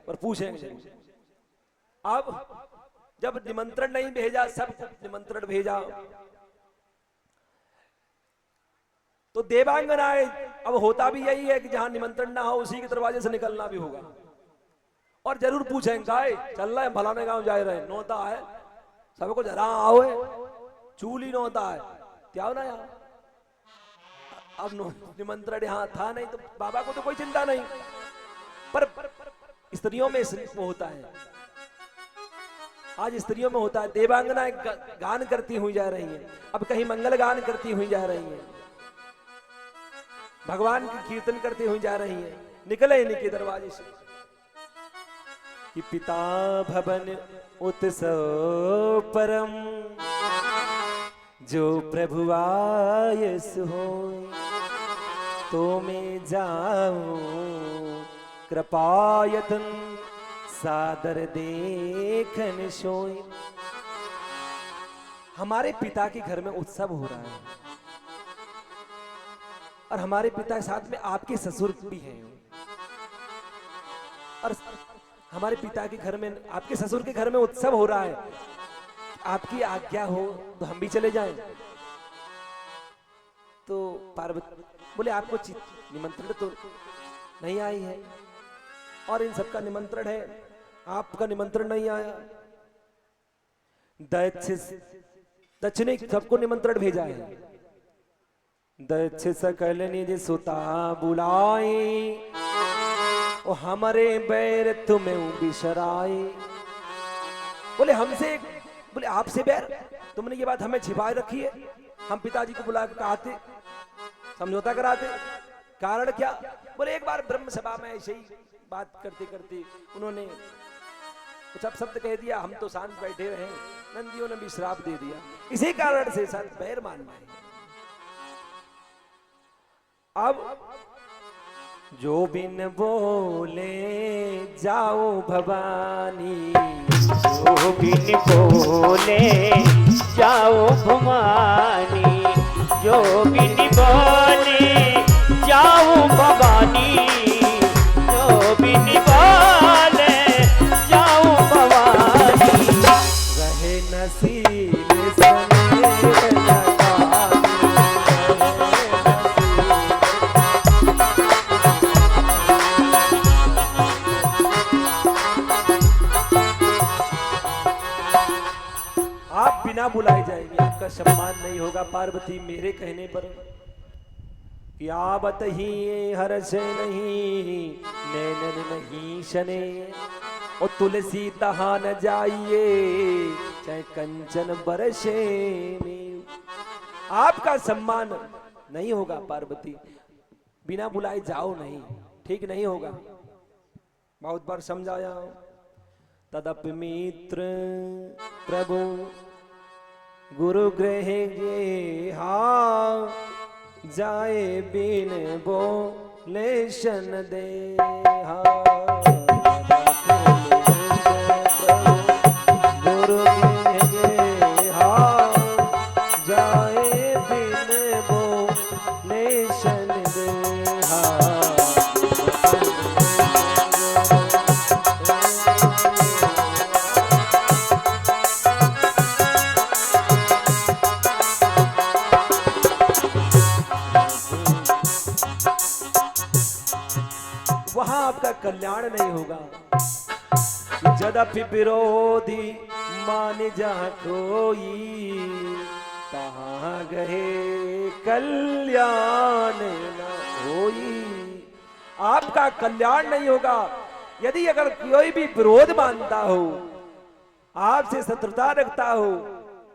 और पूछेंगे। अब जब निमंत्रण नहीं भेजा, सब निमंत्रण भेजा, तो देवांगनाएं, अब होता भी यही है कि जहां निमंत्रण ना हो उसी के दरवाजे से निकलना भी होगा, और जरूर पूछेंगे गाय चल रहा है, फलाने गांव जा रहे हैं, नौता है, सबको जरा आओ, चूली नौता है, क्या ना यहाँ। अब निमंत्रण यहाँ था नहीं तो बाबा को तो कोई चिंता नहीं, पर स्त्रियों में वो होता है, आज स्त्रियों में होता है। देवांगनाएं गान करती हुई जा रही हैं, अब कहीं मंगल गान करती हुई जा रही हैं, भगवान की कीर्तन करती हुई जा रही हैं, निकले इनके दरवाजे से कि पिता भवन उत्सव परम, जो प्रभु आय हो तो मैं जाऊं, कृपायतन सादर देखन सोई। हमारे पिता के घर में उत्सव हो रहा है, और हमारे पिता के साथ में आपके ससुर भी हैं, और हमारे पिता के घर में, आपके ससुर के घर में उत्सव हो रहा है, आपकी आज्ञा हो तो हम भी चले जाएं। तो पार्वती बोले आपको निमंत्रण तो नहीं आई है, और इन सबका निमंत्रण है, आपका निमंत्रण नहीं आया। दक्ष ने सबको निमंत्रण भेजा है। दक्ष सकल निज सुता बुलाए, ओ हमारे बैर तुम्हें बिसराए। बोले हमसे, बोले आपसे बैर, तुमने ये बात हमें छिपा रखी है, हम पिताजी को बुला कर कहते, समझौता कराते, कारण क्या। बोले एक बार ब्रह्म सभा में ऐसे ही बात करते करते उन्होंने कुछ शब्द कह दिया, हम तो शांत बैठे रहे, नंदियों ने भी श्राप दे दिया, इसी कारण से सर बैर मान रहे। अब जो बिन बोले जाओ भवानी, जो बिन बोले जाओ भवानी, जो बिन बोले जाओ भवानी, जो बिन बोले जाओ भवानी। रहे नसीब सने बिना बुलाए जाएंगे, आपका सम्मान नहीं होगा पार्वती मेरे कहने पर। कि आवत ही हर से नहीं, नैनन नहीं शने, और तुलसी तहा न जाइए, चाहे कंचन बरसे में। आपका सम्मान नहीं होगा पार्वती, बिना बुलाए जाओ नहीं, ठीक नहीं होगा। बहुत बार समझाया। तदप मित्र प्रभु गुरु गृह गे, हाँ जाए बिन बोले शन दे, हाँ गुरु गृह गे, हाँ जाए बिन बोले शन दे, हाँ। वहां आपका कल्याण नहीं होगा। यद्यपि विरोधी मान जा कोई, कहाँ गए कल्याण न होई। आपका कल्याण नहीं होगा यदि अगर कोई भी विरोध मानता हो, आपसे शत्रुता रखता हो,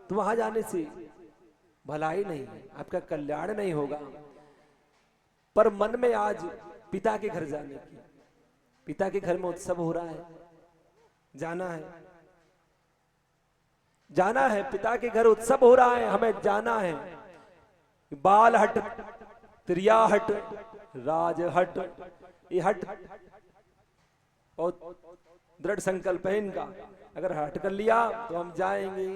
तो वहां जाने से भलाई नहीं, आपका कल्याण नहीं होगा। पर मन में आज पिता के घर जाने की, पिता के घर में उत्सव हो रहा है, जाना है, जाना है, पिता के घर उत्सव हो रहा है, हमें जाना है। बाल हट, त्रिया हट, राज हट, ये हट और दृढ़ संकल्प है इनका, अगर हट कर लिया तो हम जाएंगे।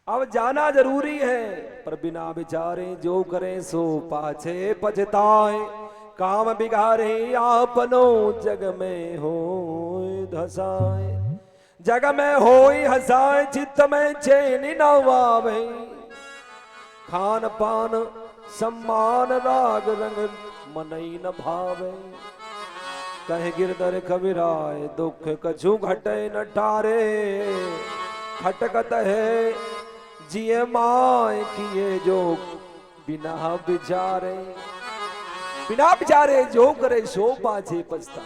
अब जाना जरूरी है, पर बिना विचारे जो करें सो पाछे पछताए। काम बिगाड़े आपनो जग में हो धसाए, जग में हो हसाए, चित्त में चैन न आवे, खान पान सम्मान राग रंग मनई न भावे, कहे गिरधर कविराय दुख कछु घटे न टारे, खटकत है जिये माय किए जो बिना विचारे, बिना विचारे जो करे सो पाछे पछताए,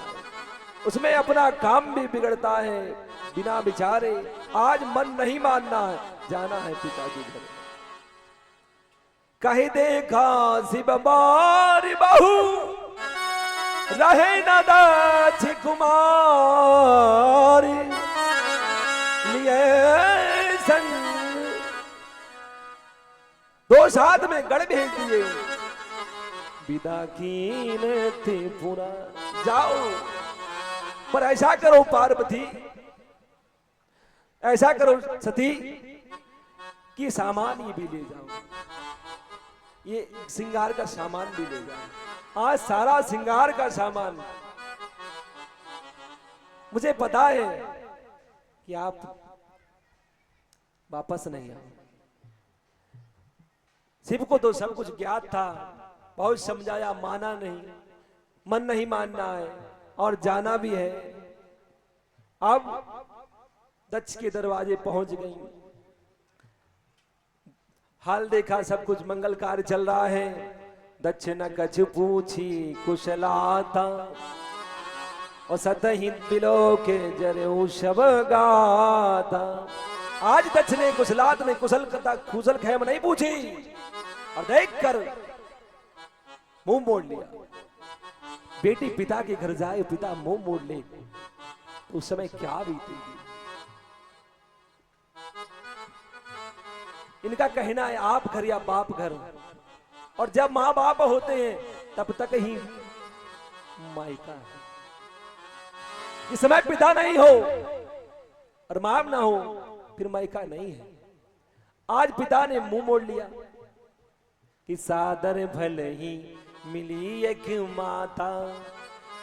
उसमें अपना काम भी बिगड़ता है बिना विचारे। आज मन नहीं मानना है, जाना है पिताजी घर, कहीं देखा शिव बारी बहू रहे न दाछ कुमारी, लिए संग दो साथ में गढ़ भेज दिए, विदा कीन थे पूरा जाओ। पर ऐसा करो पार्वती, ऐसा करो सती कि सामान ही भी ले जाओ, ये श्रृंगार का सामान भी ले जाओ। आज सारा श्रृंगार का सामान, मुझे पता है कि आप वापस नहीं आओ। शिव को तो सब कुछ ज्ञात था, बहुत समझाया, माना नहीं, मन नहीं मानना है और जाना भी है। अब दक्ष के दरवाजे पहुंच गई, हाल देखा, सब कुछ मंगल कार्य चल रहा है। दक्ष न कछु पूछी कुशलाता, और सतही बिलो के जरे शब गाता। आज दक्ष ने कुशलात ने कुशल खैम नहीं पूछी, और देख कर मुंह मोड़ लिया। बेटी पिता के घर जाए, पिता मुंह मोड़ ले, तो उस समय क्या बीतेगी। इनका कहना है आप घर या बाप घर, और जब माँ बाप होते हैं तब तक ही मायका है। इस समय पिता नहीं हो और माँ ना हो, फिर मायका नहीं है। आज पिता ने मुंह मोड़ लिया कि सादर भले ही मिली एक माता,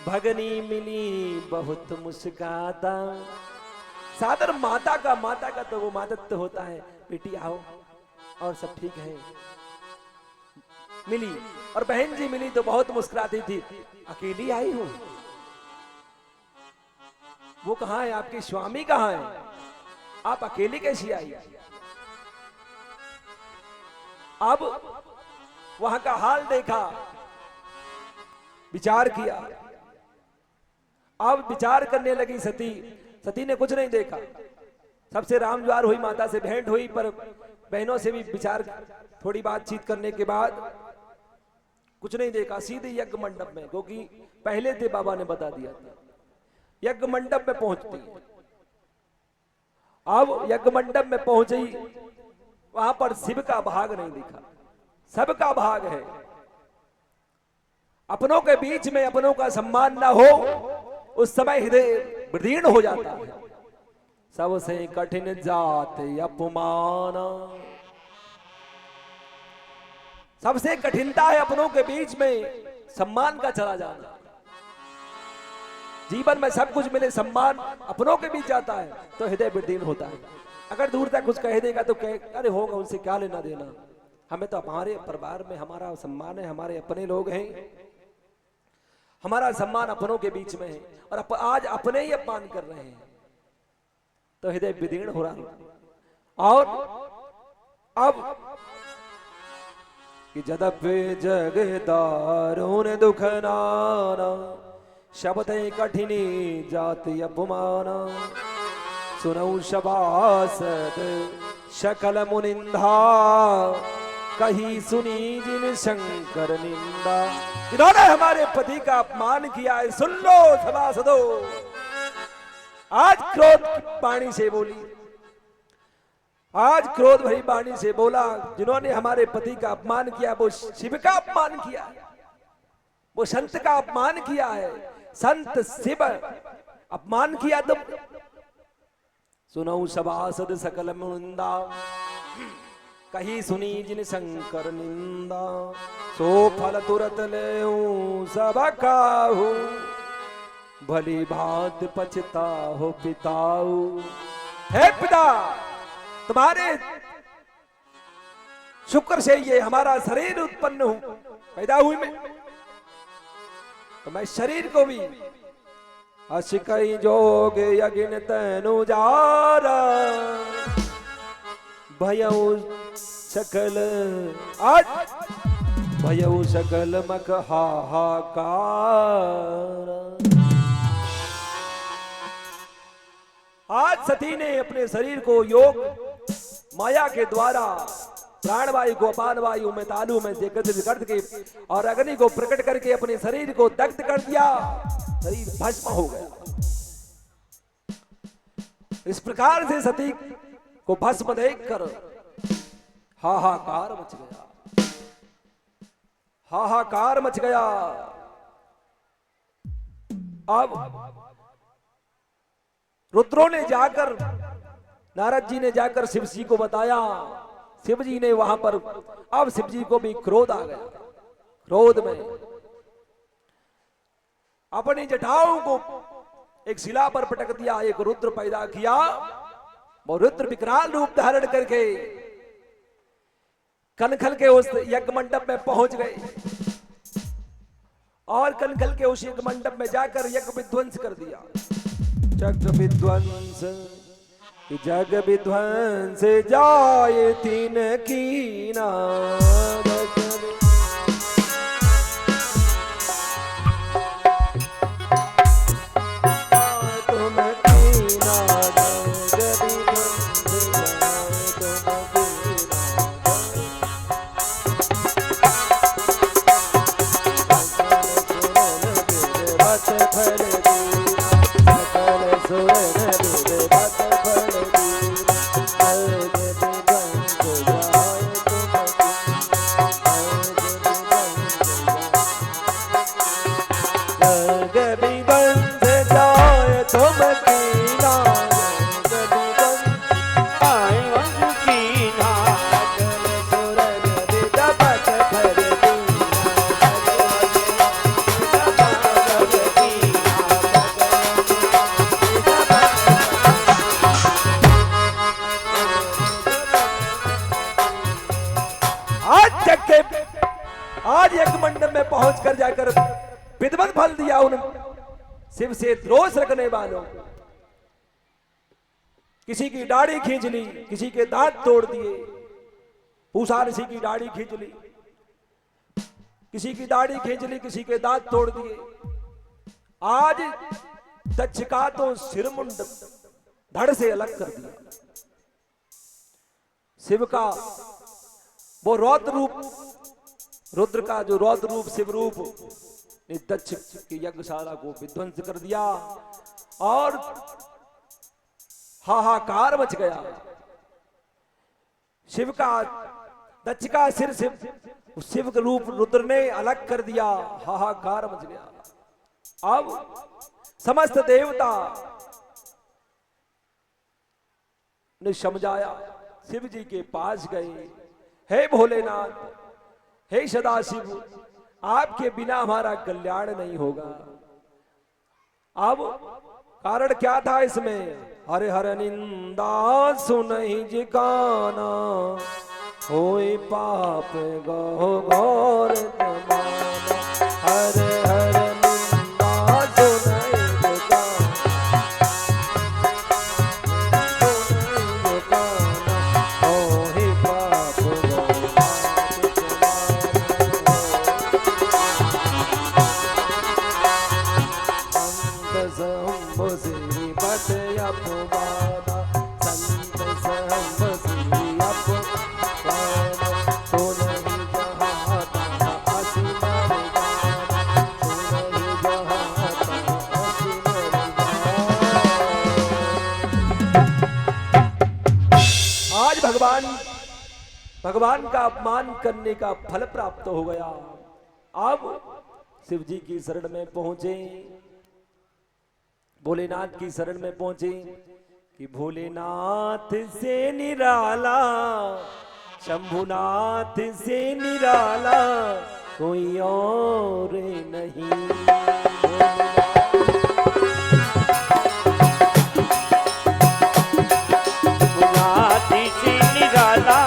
भगनी मिली बहुत मुस्काता। सादर माता का तो वो मातत्व होता है, बेटी आओ और सब ठीक है, मिली। और बहन जी मिली तो बहुत मुस्कुराती थी, अकेली आई हूं, वो कहां है, आपके स्वामी कहां है, आप अकेली कैसी आई। अब वहां का हाल देखा, विचार किया। अब विचार करने लगी सती। सती ने कुछ नहीं देखा, सबसे रामज्वार हुई, माता से भेंट हुई, पर बहनों से भी विचार, थोड़ी बातचीत करने के बाद कुछ नहीं देखा। सीधे यज्ञ मंडप में, क्योंकि पहले थे बाबा ने बता दिया था, यज्ञ मंडप में पहुंचती है। अब यज्ञ मंडप में पहुंची, वहां पर शिव का भाग नहीं दिखा, सबका भाग है। अपनों के बीच में अपनों का सम्मान ना हो, उस समय हृदय विदीर्ण हो जाता है। सबसे कठिन जात अपमान, सबसे कठिनता है अपनों के बीच में सम्मान का चला जाना। जीवन में सब कुछ मिले, सम्मान अपनों के बीच जाता है तो हृदय विदीर्ण होता है। अगर दूर तक कुछ कह देगा तो कह, अरे होगा, उनसे क्या लेना देना, हमें तो हमारे परिवार में हमारा सम्मान है, हमारे अपने लोग हैं, हमारा सम्मान अपनों के बीच में है, और आज अपने ही अपमान कर रहे हैं तो हृदय विदीर्ण हो रहा है। और अब कि जदपे जग दारुण दुख नाना, शब्द कठिनी जाति अपमाना, सुनऊ शबासद शकल मुनिंदा, कही सुनी जिन शंकर निंदा। इन्होंने हमारे पति का अपमान किया है, सुन लो सभासदो। आज क्रोध वाणी से बोली, आज क्रोध भरी वाणी से बोला। जिन्होंने हमारे पति का अपमान किया, वो शिव का अपमान किया, वो संत का अपमान किया है। संत शिव अपमान किया तो सुनऊ सभासद सकल मुनिंदा, कही सुनी जिन शंकर निंदा, सो फल तुरत लेऊं सब काहू, भली भात पछता हो पिताऊ। हे पिता, तुम्हारे शुक्र से ये हमारा शरीर उत्पन्न हूं, पैदा हुई मैं, तो मैं शरीर को भी अशिकई जोग यगिन तनु जारा, भयऊ सकल आज भयऊ सकल मक हाहाकार। आज सती ने अपने शरीर को योग माया के द्वारा प्राणवायु को अपान वायु में तालु में एकत्रित करके और अग्नि को प्रकट करके अपने शरीर को दग्ध कर दिया, शरीर भस्म हो गया। इस प्रकार से सती को भस्म देखकर हाहाकार मच गया, हाहाकार मच गया। अब रुद्रों ने जाकर, नारद जी ने जाकर शिव जी को बताया, शिव जी ने वहां पर, अब शिव जी को भी क्रोध आ गया, क्रोध में अपनी जटाओं को एक शिला पर पटक दिया, एक रुद्र पैदा किया। वो रुद्र विकराल रूप धारण करके कनखल के उस यज्ञ मंडप में पहुंच गए और कनखल के उस यज्ञ मंडप में जाकर यज्ञ विध्वंस कर दिया। जग विध्वंस, जग विध्वंस जाए तीन कीना, आज एक मंडप में पहुंचकर जाकर विधिवत फल दिया उन शिव से द्रोष रखने वालों। किसी की दाढ़ी खींच ली, किसी के दांत तोड़ दिए, पूषा ऋषि की दाढ़ी खींच ली, किसी की दाढ़ी खींच ली, किसी के दांत तोड़ दिए। आज दक्ष का तो सिरमुंड धड़ से अलग कर दिया। शिव का वो रौद्र रूप, रुद्र का जो रौद्र रूप शिव रूप ने दक्ष की यज्ञशाला को विध्वंस कर दिया और हाहाकार मच गया। शिव का, दक्ष का सिर शिव का रूप रुद्र ने अलग कर दिया, हाहाकार मच गया। अब समस्त देवता ने समझाया, शिव जी के पास गए, हे भोलेनाथ, हे सदाशिव, आपके बिना हमारा कल्याण नहीं होगा। अब कारण क्या था इसमें? हरे हर निंदा सुनहि जिकाना, होय पाप गहो घोर तमाना। हरे हर निंदा सुनहि जिकाना, होय पाप गहो भगवान का अपमान करने का फल प्राप्त हो गया। अब शिव जी की शरण में पहुंचे, भोलेनाथ की शरण में पहुंचे कि भोलेनाथ से निराला शंभुनाथ से निराला कोई और नहीं। नाथ से निराला,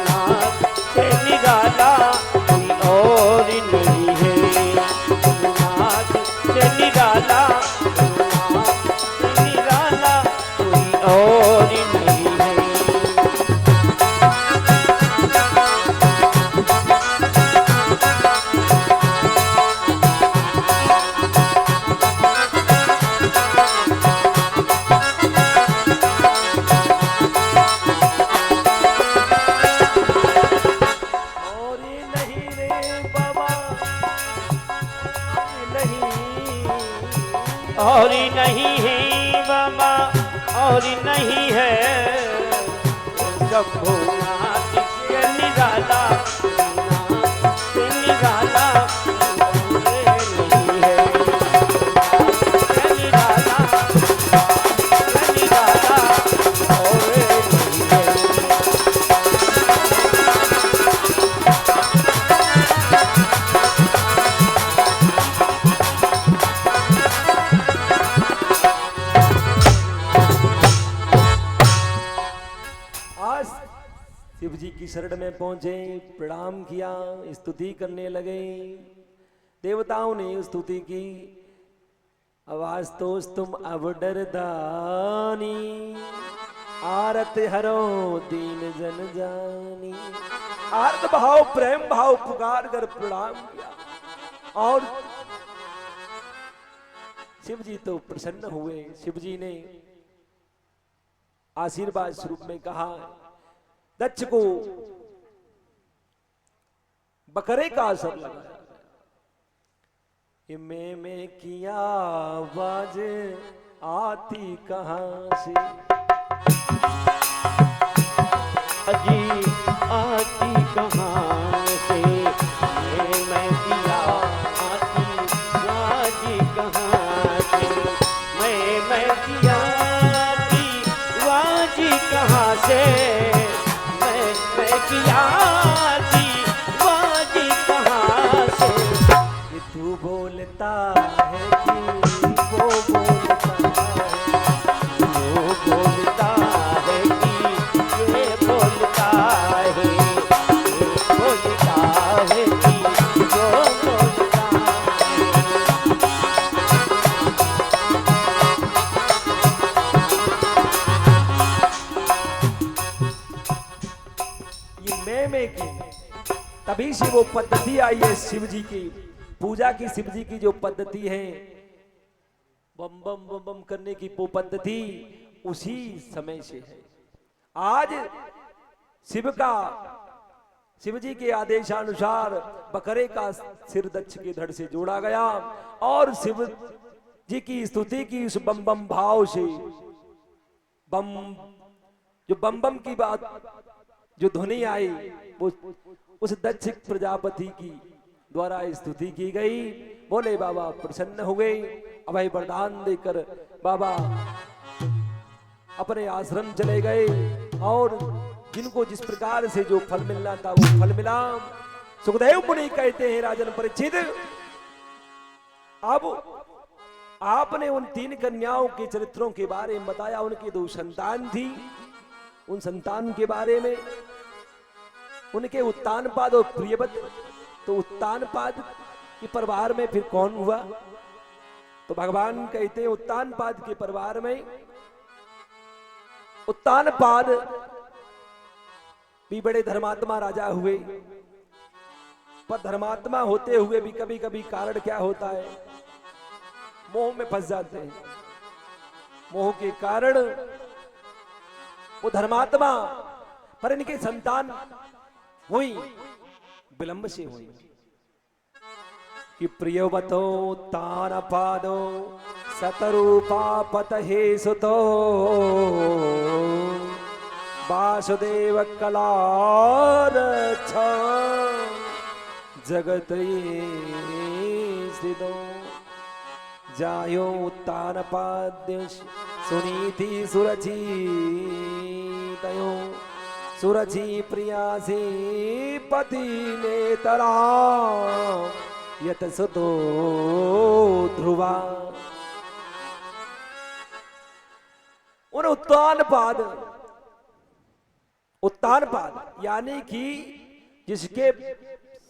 नाथ से निराला कोई और नहीं है। नाथ से निराला, नाथ से निराला कोई और नहीं है। और ये नहीं रे बाबा, नहीं। और नहीं है बाबा, और नहीं है शंभुनाथ से निराला, नाथ से निराला और नहीं है। से निराला, से निराला और नहीं है। आज शिव जी की शरण में पहुंचे, प्रणाम किया, स्तुति करने लगे। देवताओं ने स्तुति की, आवाज तो तुम अब डरदानी, आरत हरो दीन जन जानी। आर्त भाव प्रेम भाव पुकार कर प्रणाम किया और शिव जी तो प्रसन्न हुए। शिव जी ने आशीर्वाद स्वरूप में कहा, दक्ष को बकरे का असर लगा। में किया आवाज आती कहां से, अजी आती कहाँ से, मैं दिया आती वाजी कहाँ से, मैं दिया आती वाजी कहाँ से, मैं दिया आती वाजी कहाँ से। ये तू बोलता है कि वो बोलता है, वो बोलता है कि ये बोलता है, ये बोलता है कि वो बोलता ये मैं की तभी से वो पद्धति आई है। शिव जी की पूजा की, शिव जी की जो पद्धति है, बम बम बम बम करने की वो पद्धति उसी समय से है। आज शिव जी के आदेशानुसार बकरे का सिर दक्ष के धड़ से जोड़ा गया और शिव जी की स्तुति की उस बम बम भाव से, बम जो बम बम की बात जो ध्वनि आई वो उस दक्ष प्रजापति की द्वारा स्तुति की गई। बोले बाबा प्रसन्न हुए, अभय वरदान देकर बाबा अपने आश्रम चले गए और जिनको जिस प्रकार से जो फल मिलना था वो फल मिला। सुखदेव मुनि कहते हैं, राजन परीक्षित, अब आपने उन 3 कन्याओं के चरित्रों के बारे में बताया। उनकी 2 संतान थी, उन संतान के बारे में, उनके उत्तानपाद और प्रियवत। तो उत्तानपाद के परिवार में फिर कौन हुआ? तो भगवान कहते हैं उत्तानपाद के परिवार में उत्तानपाद भी बड़े धर्मात्मा राजा हुए, पर धर्मात्मा होते हुए भी कभी कभी कारण क्या होता है, मोह में फंस जाते हैं। मोह के कारण वो धर्मात्मा, पर इनके संतान हुई विलंब से हुई कि प्रियवतो तानपादो सतरूपा पतहे सुतो वासुदेव कलार जगत स्थितो जायो उत्तानपाद्य सुनीति सुरचितयो सुरजी प्रिया से पति ने तरा यत सुतो ध्रुवा। उन उत्तान पाद यानी कि जिसके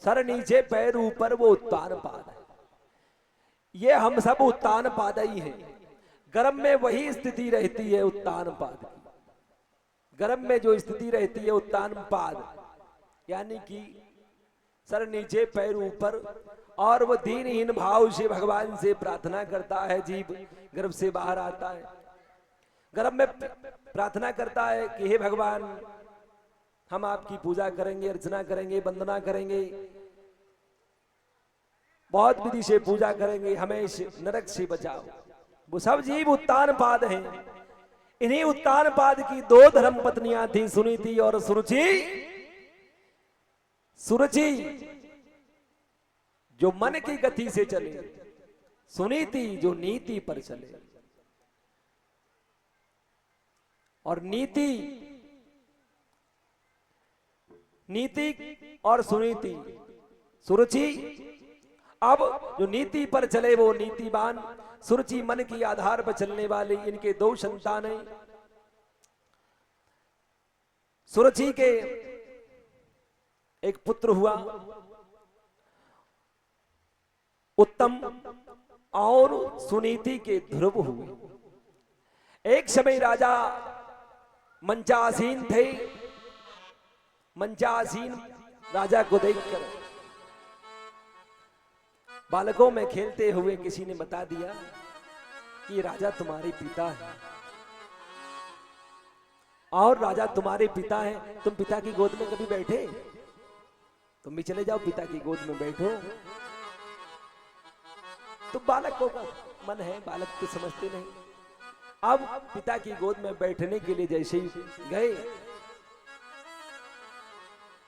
सर नीचे पैर ऊपर वो उत्तान पाद है। ये हम सब उत्तान पाद ही हैं। गर्भ में वही स्थिति रहती है उत्तान पाद की। गर्भ में जो स्थिति रहती है उत्तान पाद यानी कि सर नीचे पैर ऊपर, और वो दीनहीन भाव से भगवान से प्रार्थना करता है। जीव गर्भ से बाहर आता है, गर्भ में प्रार्थना करता है कि हे भगवान, हम आपकी पूजा करेंगे, अर्चना करेंगे, वंदना करेंगे, बहुत विधि से पूजा करेंगे, हमें इस नरक से बचाओ। वो सब जीव उत्तान पाद हैं। इन्हीं उत्तान पाद की दो धर्म पत्नियां थी, सुनीति और सुरुचि। सुरुचि जो मन की गति से चले, सुनीति जो नीति पर चले। और नीति और सुनीति, सुरुचि अब जो नीति पर चले वो नीतिवान, सुरुचि मन की आधार पर चलने वाली। इनके दो संतान हैं। सुरुचि के एक पुत्र हुआ उत्तम, और सुनीति के ध्रुव हुए। एक समय राजा मंचासीन थे। मंचासीन राजा को देखकर बालकों में खेलते हुए किसी ने बता दिया कि राजा तुम्हारे पिता है, और राजा तुम्हारे पिता हैं। तुम पिता की गोद में कभी बैठे? तुम भी चले जाओ, पिता की गोद में बैठो। तो बालकों का मन है, बालक तो समझते नहीं। अब पिता की गोद में बैठने के लिए जैसे ही गए,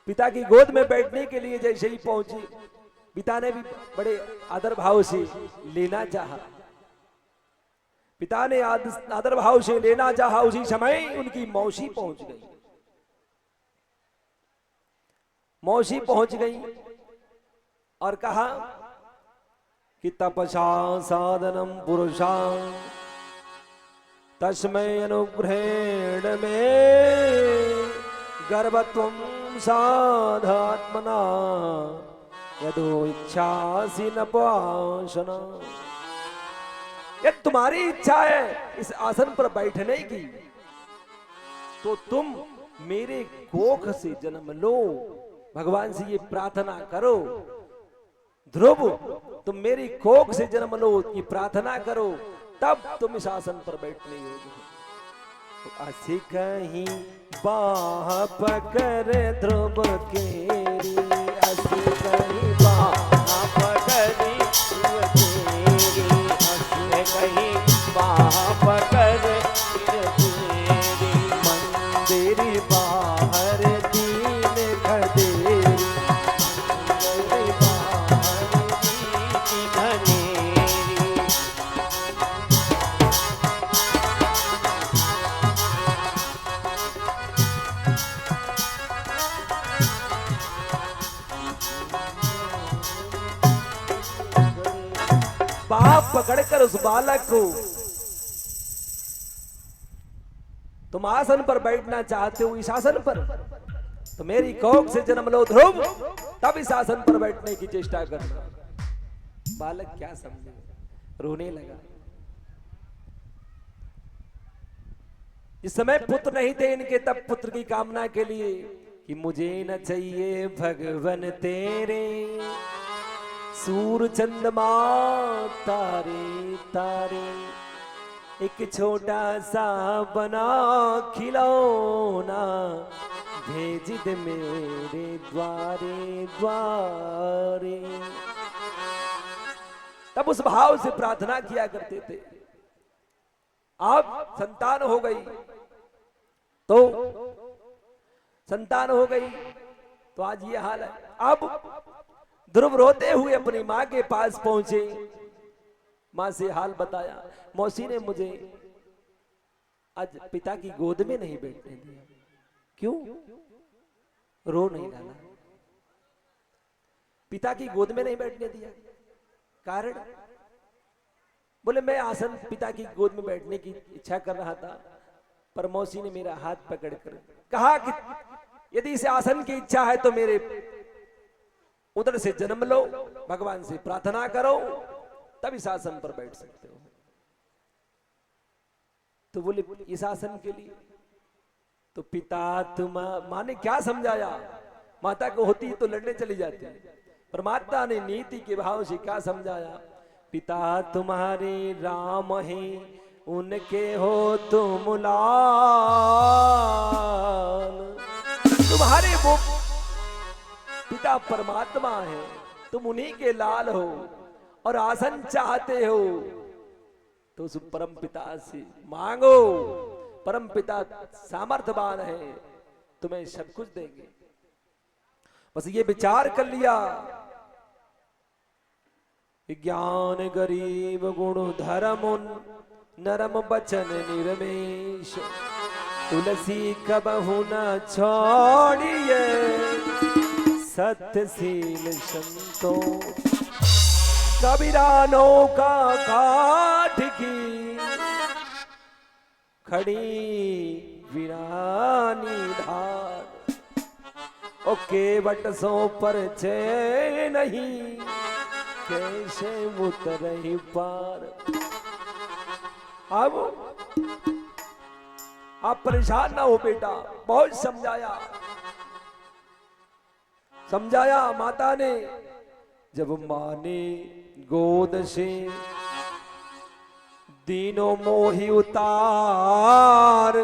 पिता की गोद में बैठने के लिए जैसे ही पहुंचे, पिता ने भी बड़े आदर भाव से लेना चाहा। पिता ने आदर भाव से लेना चाहा। उसी समय उनकी मौसी पहुंच गई। मौसी पहुंच गई और कहा कि तपसा साधनम पुरुषा तस्मै अनुग्रहेण में गर्भत्वं साधात्मना यदो इच्छासि न पाशना। यदि तुम्हारी इच्छा है इस आसन पर बैठने की, तो तुम मेरे कोख से जन्म लो। भगवान से ये प्रार्थना करो, ध्रुव तुम मेरी कोख से जन्म लो, ये प्रार्थना करो, तब तुम इस आसन पर बैठने योग्य हो। असी कहीं बाह पकड़ ध्रुव केरी, असी कहीं बाह पकड़ी ध्रुव केरी, असी कहीं बाह पकड़ ध्रुव केरी। मंदिर बाहर दीन खदेरी, मंदिर बाहर दीन खदेरी। बाप पकड़कर उस बालक को, तुम आसन पर बैठना चाहते हो, इस आसन पर तो मेरी कोख से जन्म लो ध्रुव, तब इस आसन पर बैठने की चेष्टा करना। बालक क्या समझे, रोने लगा। इस समय पुत्र नहीं थे इनके, तब पुत्र की कामना के लिए कि मुझे न चाहिए भगवन तेरे, सूर चंद्रमा तारे तारे, एक छोटा सा बना खिलौना भेज दे मेरे द्वारे द्वारे। तब उस भाव से प्रार्थना किया करते थे। अब संतान हो गई, तो संतान हो गई तो आज ये हाल है। अब ध्रुव रोते हुए अपनी माँ के पास पहुंचे, माँ से हाल बताया। मौसी ने मुझे आज पिता की गोद में नहीं बैठने दिया। क्यों रो नहीं डाला? पिता की गोद में नहीं बैठने दिया। कारण बोले मैं आसन पिता की गोद में बैठने की इच्छा कर रहा था, पर मौसी ने मेरा हाथ पकड़कर कहा कि यदि इस आसन की इच्छा है तो मेरे उधर से जन्म लो, भगवान से प्रार्थना करो, तब इस आसन पर बैठ सकते हो। तो बोले इस आसन के लिए तो पिता तुम, माँ ने क्या समझाया? माता को होती तो लड़ने चली जाती, पर माता ने नीति के भाव से क्या समझाया? पिता तुम्हारे राम हैं, उनके हो तुम लाल। तुम्हारे वो पिता परमात्मा है, तुम उन्हीं के लाल हो, और आसन चाहते हो तो उस परम पिता से मांगो। परम पिता सामर्थ्यवान है, तुम्हें सब कुछ देंगे। बस ये विचार कर लिया, ज्ञान गरीब गुण धर्म नरम बचन निर्मेश, तुलसी कबहु न छोड़िए, सत्यशील संतो। कबीरानो का काठ की खड़ी वीरानी धार, ओ केवट सो पर छे नहीं, कैसे उतरही पार। अब आप परेशान ना हो बेटा, बहुत समझाया माता ने। जब माँ ने गोद से दीनों मोहि उतार,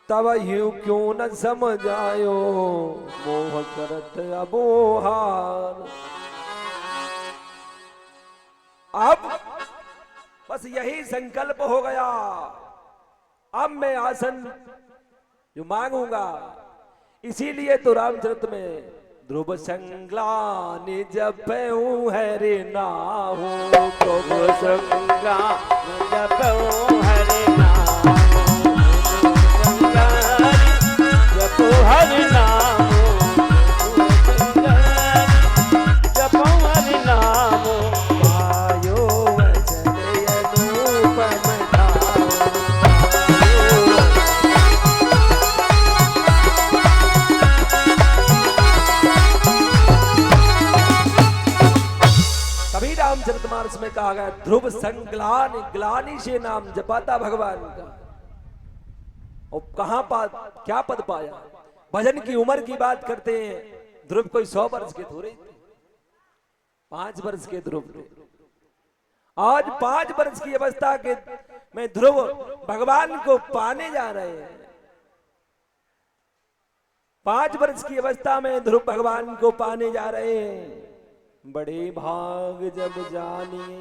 तब यूं क्यों न समझायो, मोह करत अबोहार। अब बस यही संकल्प हो गया, अब मैं आसन जो मांगूंगा। इसीलिए तो रामचरित में ध्रुव संग्लानि जपऊ हरि नाहु, ध्रुव संग्लानि जपऊ हरि नाहु, जपऊ हरि नाहु, जपऊ हरि नाहु, पायो वचन अनुपम धाम। कभी रामचरितमानस में कहा गया ध्रुव संग्लानि, ग्लानि से नाम जपाता भगवान का। और कहां क्या पद पाया? भजन की उम्र की बात करते हैं, ध्रुव कोई 100 वर्ष के थोड़े थे, 5 वर्ष के ध्रुव थे। आज 5 वर्ष की अवस्था के में ध्रुव भगवान को पाने जा रहे हैं। 5 वर्ष की अवस्था में ध्रुव भगवान को पाने जा रहे हैं। बड़े भाग जब जानिए।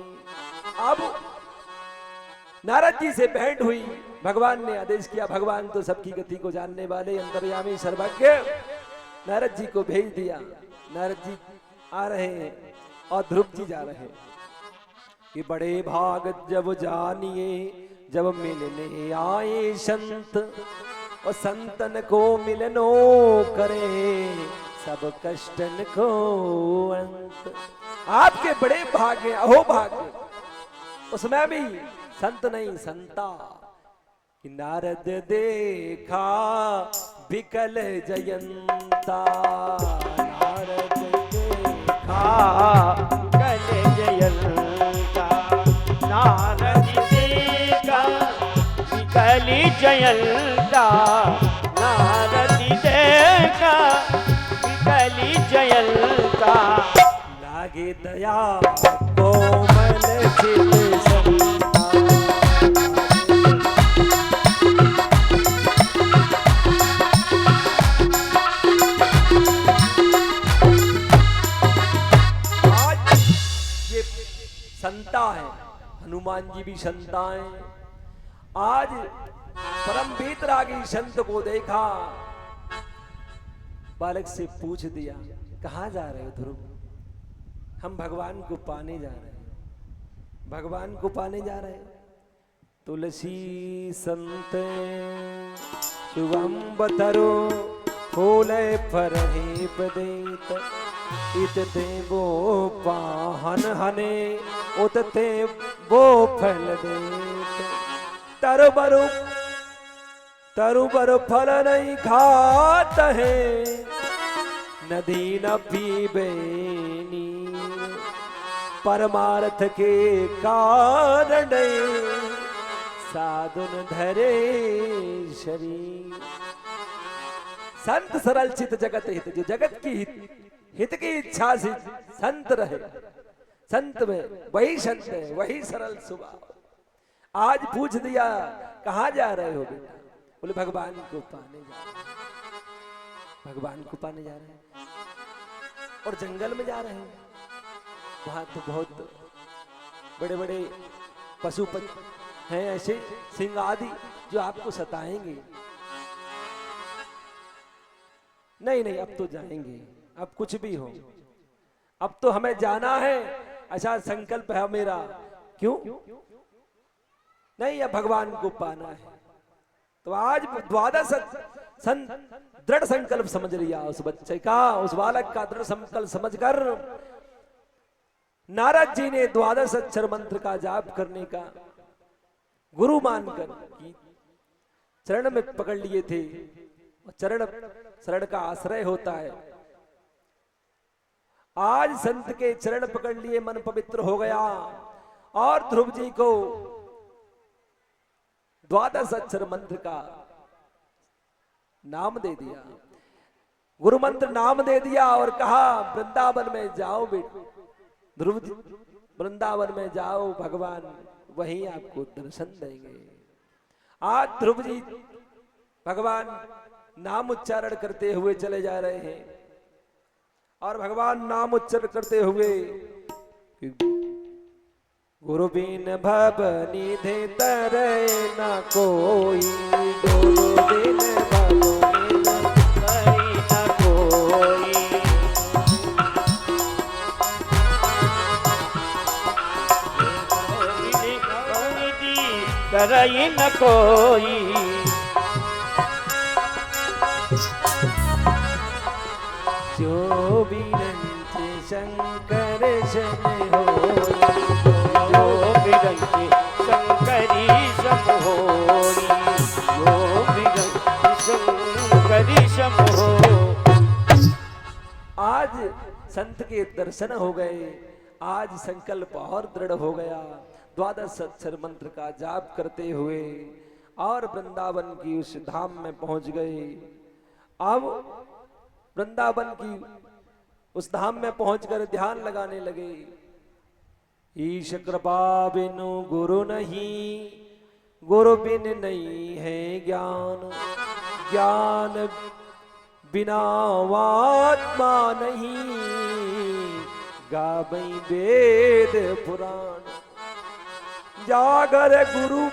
अब नारद जी से भेंट हुई, भगवान ने आदेश किया, भगवान तो सबकी गति को जानने वाले अंतर्यामी सर्वज्ञ, नारद जी को भेज दिया। नारद जी आ रहे हैं और ध्रुव जी जा रहे हैं कि बड़े भाग जब जानिए, जब मिलने आए संत, और संतन को मिलनो करे, सब कष्टन को अंत। आपके बड़े भाग्य, अहो भाग्य, उसमें भी संत नहीं संता। कि नारद देखा विकल जयंता, नारद देखा विकल जयंता, नारद देखा विकल जयंता, नारद देखा विकल जयंता। लागे दया कोमल चित संता, आज ये संता है, हनुमान जी भी संता हैं। आज परम वीतरागी संत को देखा, बालक से पूछ दिया कहाँ जा रहे हो ध्रुव? हम भगवान को पाने जा रहे हैं, भगवान को पाने जा रहे हैं। तुलसी संत सुअंबतरो फूले फरहे पदेत इत देवो पाहन हने उत ते वो फल देत तरु फल नहीं खात है नदी न पीबेनी परमार्थ के कारण साधुन धरे शरीर। संत सरल चित जगत हित, जो जगत की हित की इच्छा से संत रहे, संत में वही संत है, वही सरल स्वभाव। आज पूछ दिया कहाँ जा रहे हो बेटा, बोले भगवान को पाने जा रहे हैं। भगवान को पाने जा रहे हैं और जंगल में जा रहे हैं, वहां तो बहुत बड़े बड़े पशु हैं ऐसे सिंह आदि जो आपको सताएंगे। नहीं नहीं अब तो जाएंगे, अब कुछ भी हो, अब तो हमें जाना है, ऐसा संकल्प है मेरा। क्यों नहीं, अब भगवान को पाना है। तो आज द्वादश दृढ़ संकल्प समझ लिया उस बच्चे का, उस बालक का दृढ़ संकल्प समझकर नारद जी ने द्वादश अक्षर मंत्र का जाप करने का गुरु मानकर चरण में पकड़ लिए थे। चरण शरण का आश्रय होता है। आज संत के चरण पकड़ लिए, मन पवित्र हो गया और ध्रुव जी को द्वादश अक्षर मंत्र का नाम दे दिया, गुरु मंत्र नाम दे दिया और कहा वृंदावन में जाओ बेटा, ध्रुव जी वृंदावन में जाओ, भगवान वहीं आपको दर्शन देंगे। आज ध्रुव जी भगवान नाम उच्चारण करते हुए चले जा रहे हैं और भगवान नाम उच्चारण करते हुए गुरु बिन भव निधि तरे न कोई, गुरु बिन भव निधि न कोई, करई न कोई। जो बिरंचे शंकर शन होई, जो बिरंचे शंकरी सम होई, जो बिरंचे शंकरी सम हो। आज संत के दर्शन हो गए, आज संकल्प और दृढ़ हो गया। द्वादश अक्षर मंत्र का जाप करते हुए और वृंदावन की उस धाम में पहुंच गए। अब वृंदावन की उस धाम में पहुंचकर ध्यान लगाने लगे। ईश कृपा बिनु गुरु नहीं, गुरु बिन नहीं है ज्ञान, ज्ञान बिना आत्मा नहीं, गावई वेद पुराण। जागर गुरु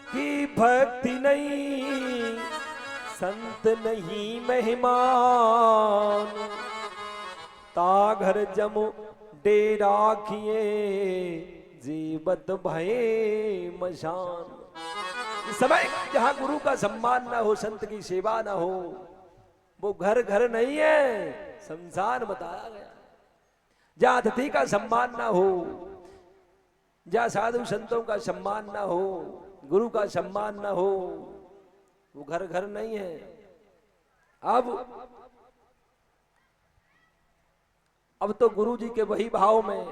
की भक्ति नहीं, संत नहीं मेहमान, ताघर जमो डेरा किए, जीवत भये मशान। इस समय जहां गुरु का सम्मान ना हो, संत की सेवा ना हो, वो घर घर नहीं है, शमशान बताया गया। जहां अतिथि का सम्मान ना हो, जहां साधु संतों का सम्मान ना हो, गुरु का सम्मान ना हो, वो घर घर नहीं है। अब तो गुरु जी के वही भाव में,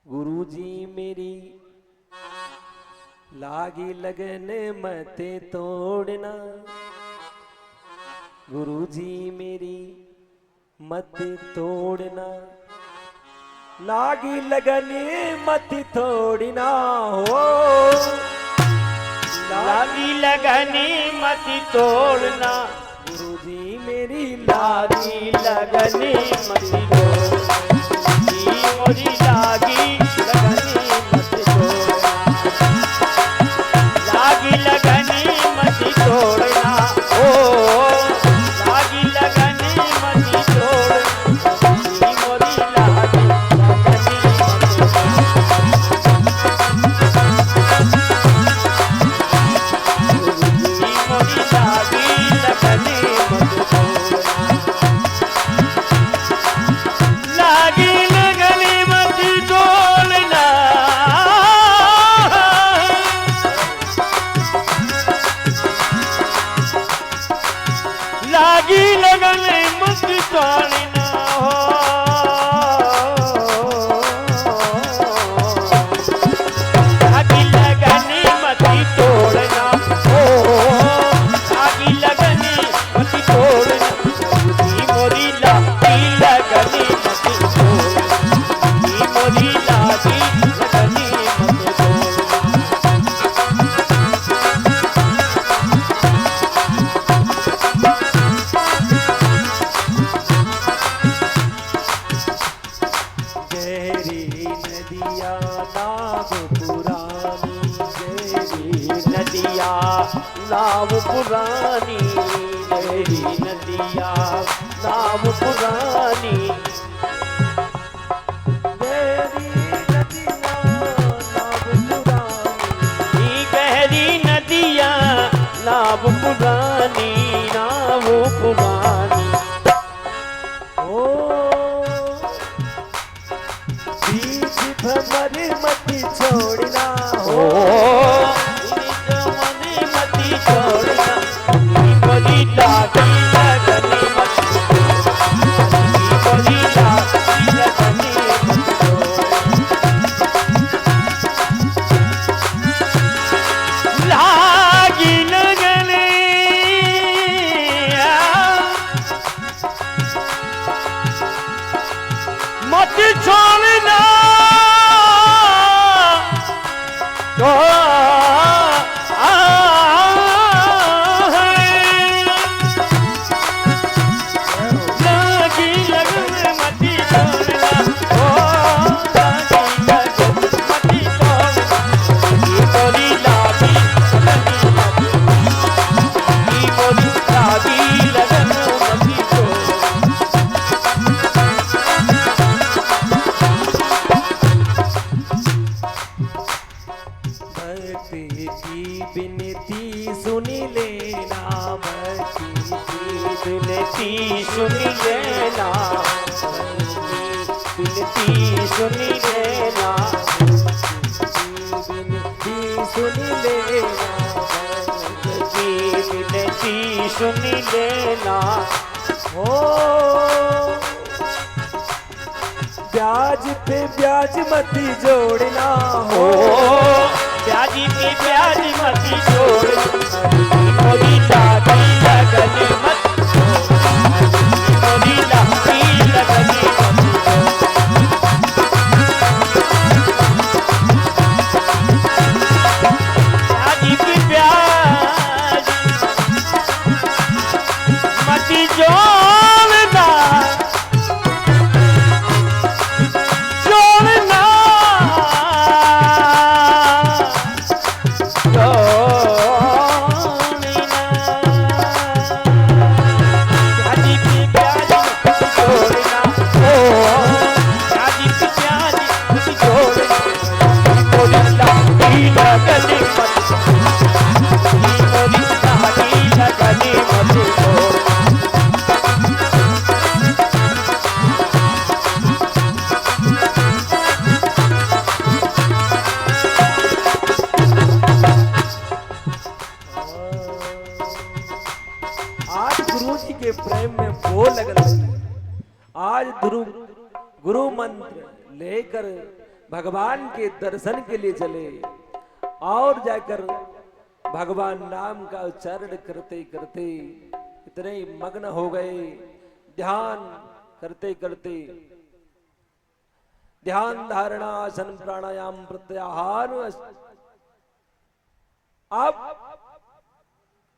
गुरु जी मेरी लागी लगन मत तोड़ना, गुरु जी मेरी मत तोड़ना, लागी लगन मत तोड़ना हो, लागी लगनी मत तोड़ना, गुरु जी मेरी लागी लगनी मत तोड़ना, मोरी लागी लगनी मत तोड़ना, लागी लगनी मत तोड़ना, ओ लागी लगनी मत तोड़ना, मोरी लागी लगनी मत तोड़ना, मोरी नदिया नाव पुरानी, गहरी नदिया नाव पुरानी। गहरी नदियाँ नाव पुरानी, नाव पुरानी, नाव पुरानी। ओ बीच भंवर मत छोड़ना हो, बीच भंवर मत छोड़ना, बड़ी लागी लगनी मत छोड़ना, बड़ी लागी लगनी मत छोड़ना। लागी लगनी मत छोड़ना, लागी लगन मत छोड़ना, लागी लगन मत छोड़ना, बोली लागी लगन मत, बोली लागी लगन मत छोड़ना। भक्ति की विनती सुनी लेना, भक्ति की विनती सुन लेना, विनती सुन लेना, विनती सुनी लेना, विनती सुन लेना। हो ब्याज पे ब्याज मत जोड़ना ओ हो, ब्याजी पे ब्याज मत छोड़ना, मोदी लागी लगन मत छोड़ना, मोदी लागी लगन मत छोड़ना। ब्याजी पे ब्याज मत जोड़ना, जोड़ना, जोड़ना। ब्याजी पे ब्याज मत जोड़ना, ओ ब्याजी पे ब्याज मत जोड़ना, मोदी लागी लगन मत छोड़ना, मोदी लागी लगन मत छोड़ना। आज गुरु जी के प्रेम में वो लगन लगी। आज गुरु मंत्र लेकर भगवान के दर्शन के लिए चले और जाकर भगवान नाम का उच्चारण करते करते इतने मग्न हो गए, ध्यान करते करते, ध्यान धारणा आसन प्राणायाम प्रत्याहार। अब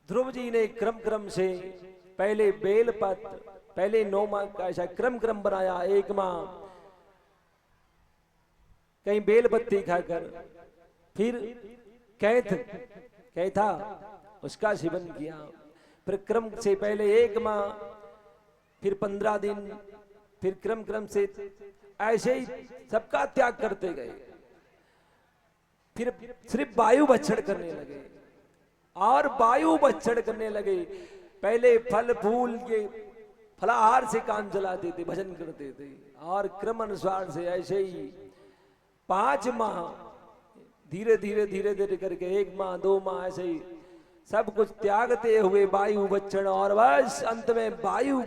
ध्रुव जी ने क्रम क्रम से पहले बेलपत्र, पहले 9 माह का ऐसा क्रम क्रम बनाया। 1 माह कहीं बेलपत्ती खाकर, फिर कैथा उसका सेवन किया, फिर क्रम से पहले 1 माह, फिर 15 दिन, फिर क्रम क्रम से ऐसे ही सबका त्याग करते गए। फिर सिर्फ वायु भक्षण करने लगे और वायु भक्षण करने लगे। पहले फल फूल के फलाहार से काम चलाते थे, भजन करते थे, और क्रम अनुसार से ऐसे ही 5 माह धीरे धीरे धीरे धीरे करके 1 माह 2 माह ऐसे ही सब कुछ त्यागते हुए वायु भक्षण, और बस अंत में वायु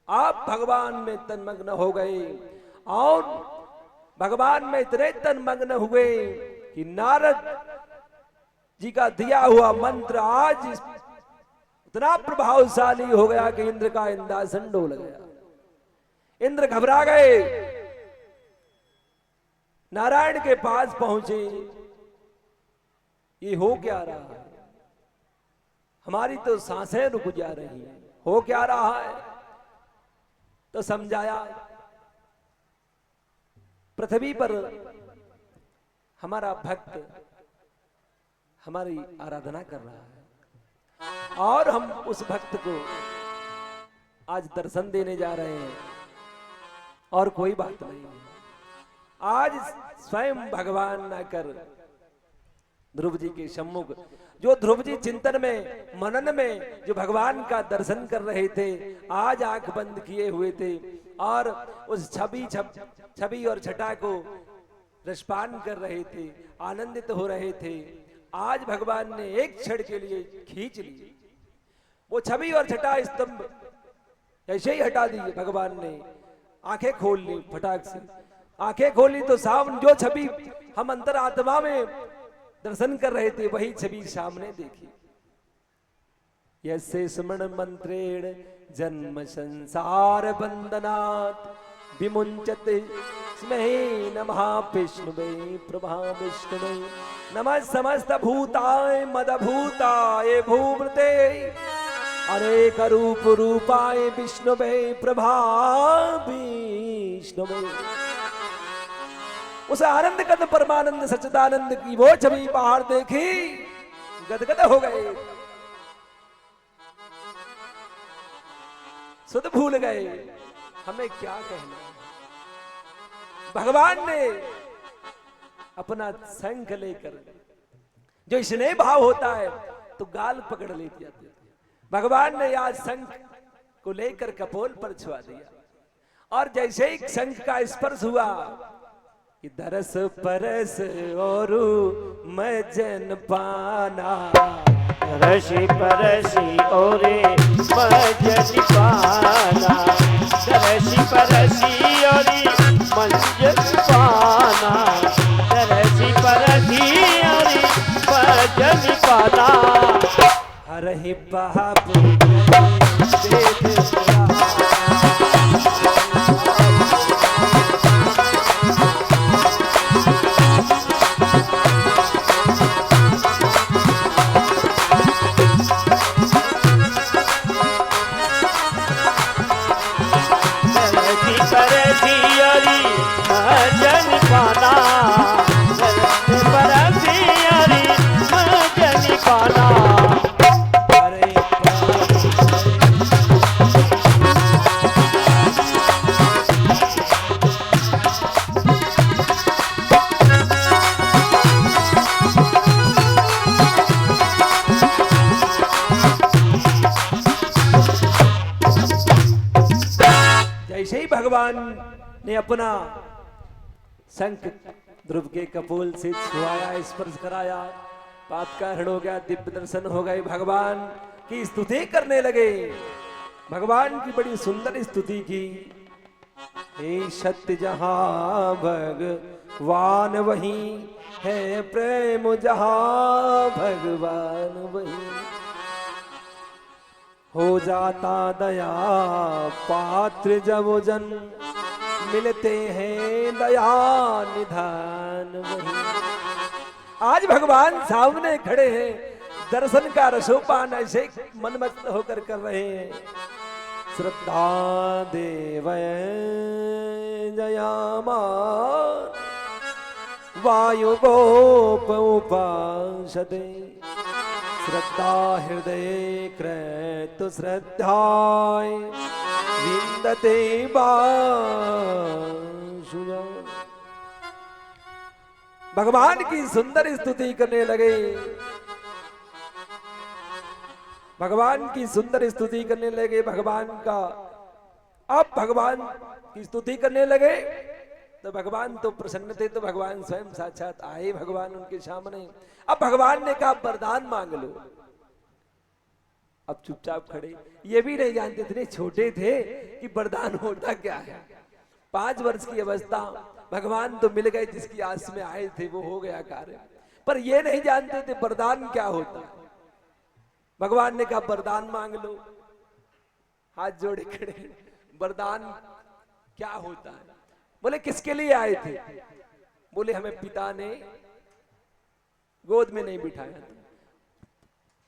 आप भगवान में तन्मग्न हो गए और भगवान में इतने तन्मग्न हुए कि नारद जी का दिया हुआ मंत्र आज इतना प्रभावशाली हो गया कि इंद्र का इंद्रासन डोल गया। इंद्र घबरा गए, नारायण के पास पहुंचे, ये हो क्या रहा है, हमारी तो सांसें रुक जा रही हैं, हो क्या रहा है। तो समझाया पृथ्वी पर हमारा भक्त, हमारी आराधना कर रहा है और हम उस भक्त को आज दर्शन देने जा रहे हैं। और कोई बात नहीं, आज स्वयं भगवान आकर ध्रुव जी के सम्मुख, जो ध्रुव जी चिंतन में मनन में जो भगवान का दर्शन कर रहे थे, आज आंख बंद किए हुए थे और उस छवि और छटा को रसपान कर रहे थे, आनंदित हो रहे थे। आज भगवान ने एक क्षण के लिए खींच ली वो छवि और छटा स्तंभ, ऐसे ही हटा दी भगवान ने। आंखें खोल ली फटाक से, आंखें खोली तो सामने जो छवि हम अंतर आत्मा में दर्शन कर रहे थे वही छवि सामने देखी। यस्य स्मरण मंत्रेण जन्म संसार बंधनात् विमुंचते स्महे नमः विष्णुवे प्रभा विष्णुवे नमः समस्त भूताय मदभूताय भूमृते अनेक रूप रूपाय विष्णुवे प्रभा विष्णुवे। उस आनंद कद परमानंद सच्चिदानंद की वो छवि बाहर देखी, गदगद हो गए, सुध भूल गए हमें क्या कहना। भगवान ने अपना शंख लेकर, जो स्नेह भाव होता है तो गाल पकड़ लेती जाती है, भगवान ने आज शंख को लेकर कपोल पर छुआ दिया और जैसे ही शंख का स्पर्श हुआ कि दरस परस और मजन पाना, रसी परसी और मजन पाना, रसी परसी और मजन पाना, रसी परसी और मजन पाना। हरहि पाप भगवान ने अपना शंख ध्रुव के कपोल से छुआया, स्पर्श कराया, पाप का हरण हो गया, दिव्य दर्शन हो गए। भगवान की स्तुति करने लगे, भगवान की बड़ी सुंदर स्तुति की। हे सत्य जहां भगवान वही है, प्रेम जहां भगवान वही, हो जाता दया पात्र जब जन, मिलते हैं दया निधान वही। आज भगवान सामने खड़े हैं, दर्शन का रसोपान ऐसे मनमस्त होकर कर रहे हैं। श्रद्धा देव जयामान वायु गोप उपासते, श्रद्धा हृदय क्रतु श्रद्धाय विंदते बाशुया। भगवान की सुंदर स्तुति करने लगे, भगवान की सुंदर स्तुति करने लगे। भगवान का अब भगवान की स्तुति करने लगे तो भगवान तो प्रसन्न थे, तो भगवान स्वयं साक्षात आए भगवान उनके सामने। अब भगवान ने कहा वरदान मांग लो। अब चुपचाप खड़े, ये भी नहीं जानते थे, छोटे थे कि वरदान होता क्या है। 5 वर्ष की अवस्था, भगवान तो मिल गए, जिसकी आस में आए थे वो हो गया कार्य, पर ये नहीं जानते थे वरदान क्या होता है। भगवान ने कहा वरदान मांग लो। हाथ जोड़े खड़े, वरदान क्या होता है? बोले किसके लिए आए थे? बोले हमें पिता ने गोद में नहीं बिठाया था,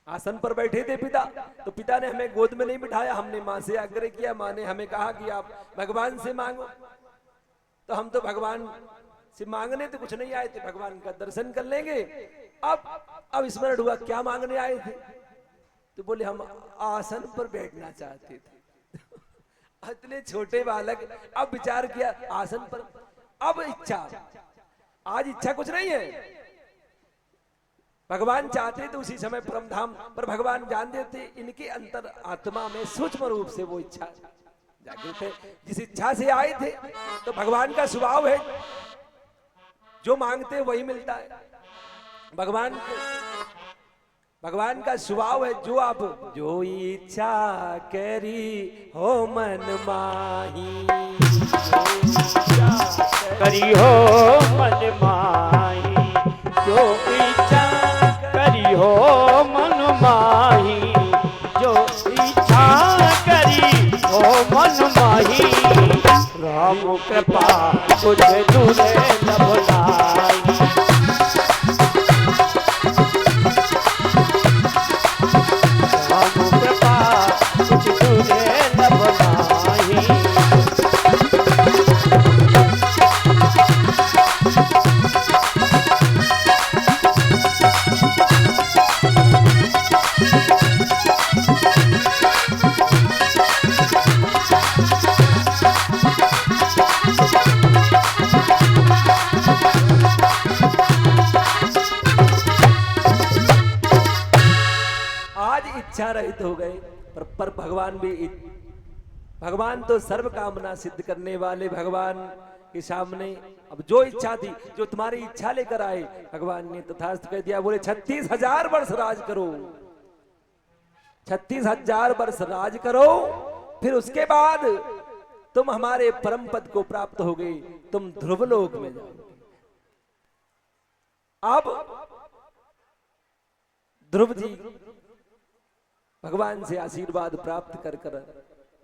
आसन पर बैठे थे पिता, तो पिता ने हमें गोद में नहीं बिठाया। हमने माँ से आग्रह किया, माँ ने हमें कहा कि आप भगवान से मांगो, तो हम तो भगवान से मांगने तो कुछ नहीं आए थे, भगवान का दर्शन कर लेंगे। अब अब स्मरण हुआ क्या मांगने आए थे, तो बोले हम आसन पर बैठना चाहते थे। इतने छोटे बालक, अब विचार किया आसन पर, अब इच्छा, आज इच्छा कुछ नहीं है, भगवान चाहते तो उसी समय परम धाम, पर भगवान जान देते इनके अंतर आत्मा में सूक्ष्म रूप से वो इच्छा जागृत है। जिस इच्छा से आए थे, तो भगवान का स्वभाव है जो मांगते वही मिलता है। भगवान का स्वभाव है जो आप जो इच्छा करी हो मन माही, करी हो मन माही, जो इच्छा करी हो मन माही, जो इच्छा करी हो मन माही, राम कृपा कुछ दूरे न भुलाई। राम कृपा कुछ दूरे न भुलाई। इच्छा रहित हो गए, पर भगवान तो सर्व कामना सिद्ध करने वाले भगवान के सामने अब जो इच्छा थी, जो तुम्हारी इच्छा लेकर आए, भगवान ने तथास्तु कह दिया। बोले 36,000 वर्ष राज करो, 36,000 वर्ष राज करो, फिर उसके बाद तुम हमारे परम पद को प्राप्त हो गए, तुम ध्रुवलोक में जाओ। अब ध्रुव जी भगवान से आशीर्वाद प्राप्त कर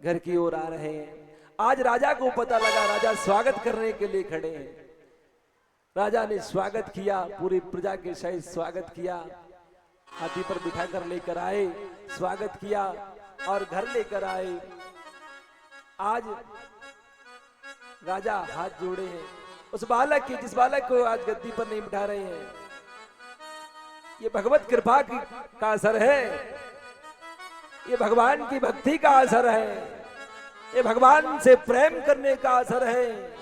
घर की ओर आ रहे हैं। आज राजा को पता लगा, राजा स्वागत करने के लिए खड़े हैं। राजा ने स्वागत किया, पूरी प्रजा के सहित स्वागत किया, हाथी पर बिठा कर लेकर आए, स्वागत किया और घर लेकर आए। आज राजा हाथ जोड़े हैं उस बालक की, जिस बालक को आज गद्दी पर नहीं बिठा रहे हैं। ये भगवत कृपा का असर है, ये भगवान की भक्ति का असर है, ये भगवान से प्रेम करने का असर है।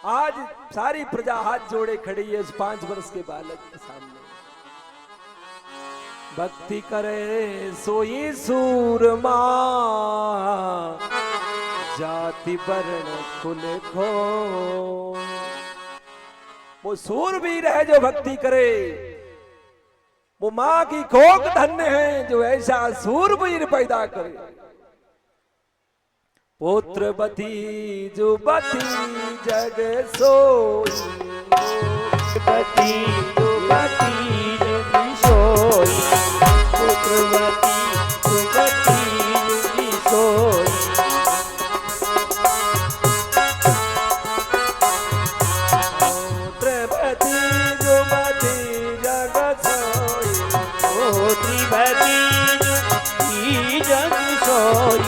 आज सारी प्रजा हाथ जोड़े खड़ी है उस 5 वर्ष के बालक के सामने। भक्ति करे सोई सूरमा, जाति वर्ण खुले खो। वो सूरवीर है जो भक्ति करे, वो मां की कोख धन्य है जो ऐसा सूरवीर पैदा करे। पुत्रवती जुबती जग सोई, पुत्रवती जुबती जग सोई, पुत्रवती जुबती जग सोई। पुत्रवती जुबती जग सोई, पुत्रवती जग सोई।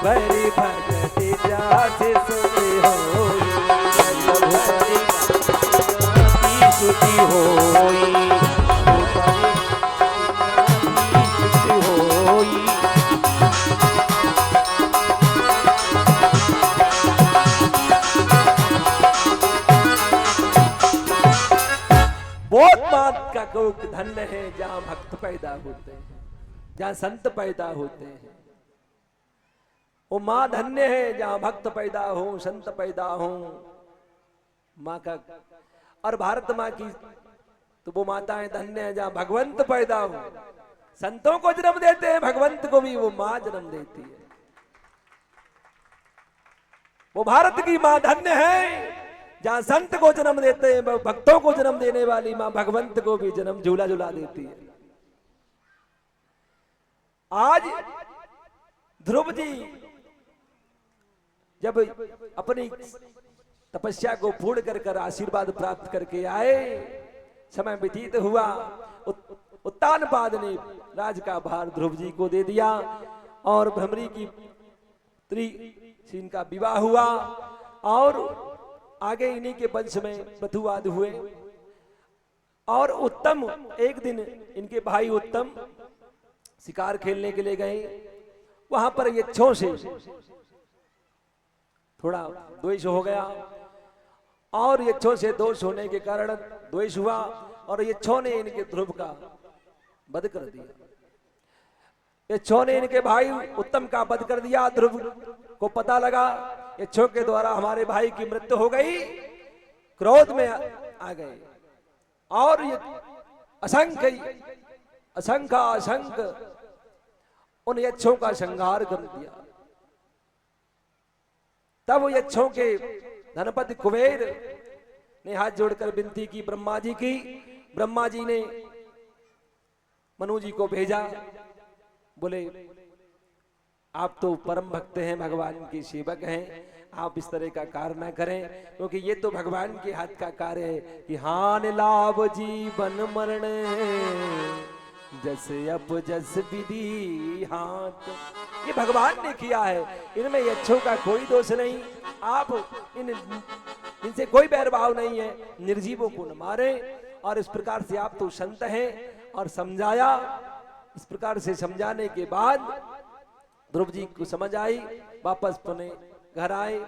भरी भगति जासे सुखी होई, भरी भगति सुखी होई, सुखी होई। बहुत बात का कोक धन्य है जहां भक्त पैदा होते हैं, जहां संत पैदा होते हैं। वो माँ धन्य है जहां भक्त पैदा हो, संत पैदा हो। माँ का और भारत माँ की तो वो माताएं धन्य है जहां भगवंत पैदा हो। संतों को जन्म देते हैं, भगवंत को भी वो माँ जन्म देती है। वो भारत की माँ धन्य है जहां संत को जन्म देते हैं, भक्तों को जन्म देने वाली माँ भगवंत को भी जन्म झूला झूला देती है। आज ध्रुव जी जब अपनी तपस्या को पूर्ण कर आशीर्वाद प्राप्त करके आए, समय व्यतीत हुआ, उत्तानपाद ने राज का भार ध्रुव जी को दे दिया और भ्रमरी की स्त्री से इनका विवाह हुआ और आगे इन्हीं के वंश में प्रथुवाद हुए। और उत्तम एक दिन इनके भाई उत्तम शिकार खेलने के लिए गए। वहां पर यक्षों से थोड़ा द्वेष हो गया और यक्षों से दोष होने के कारण द्वेष हुआ और यक्षों ने इनके ध्रुव का वध कर दिया। यक्षों ने इनके भाई उत्तम का वध कर दिया। ध्रुव को पता लगा यक्षों के द्वारा हमारे भाई की मृत्यु हो गई, क्रोध में आ गए और ये असंख्य उन यक्षों का संहार कर दिया। तब यक्षों के धनपति कुबेर ने हाथ जोड़कर विनती की ब्रह्मा जी की। ब्रह्मा जी ने मनु जी को भेजा, बोले आप तो परम भक्त हैं, भगवान के सेवक हैं, आप इस तरह का कार्य ना करें, क्योंकि ये तो भगवान के हाथ का कार्य है कि हान लाभ जीवन मरण जस अप जस विधि हाथ, ये भगवान ने किया है, इनमें यक्षों का कोई दोष नहीं। आप इनसे कोई बैरभाव नहीं है, निर्जीवों को न मारे। और इस प्रकार से आप तो संत हैं और समझाया। इस प्रकार से समझाने के बाद ध्रुव जी को समझ आई, वापस पुनः घर आए।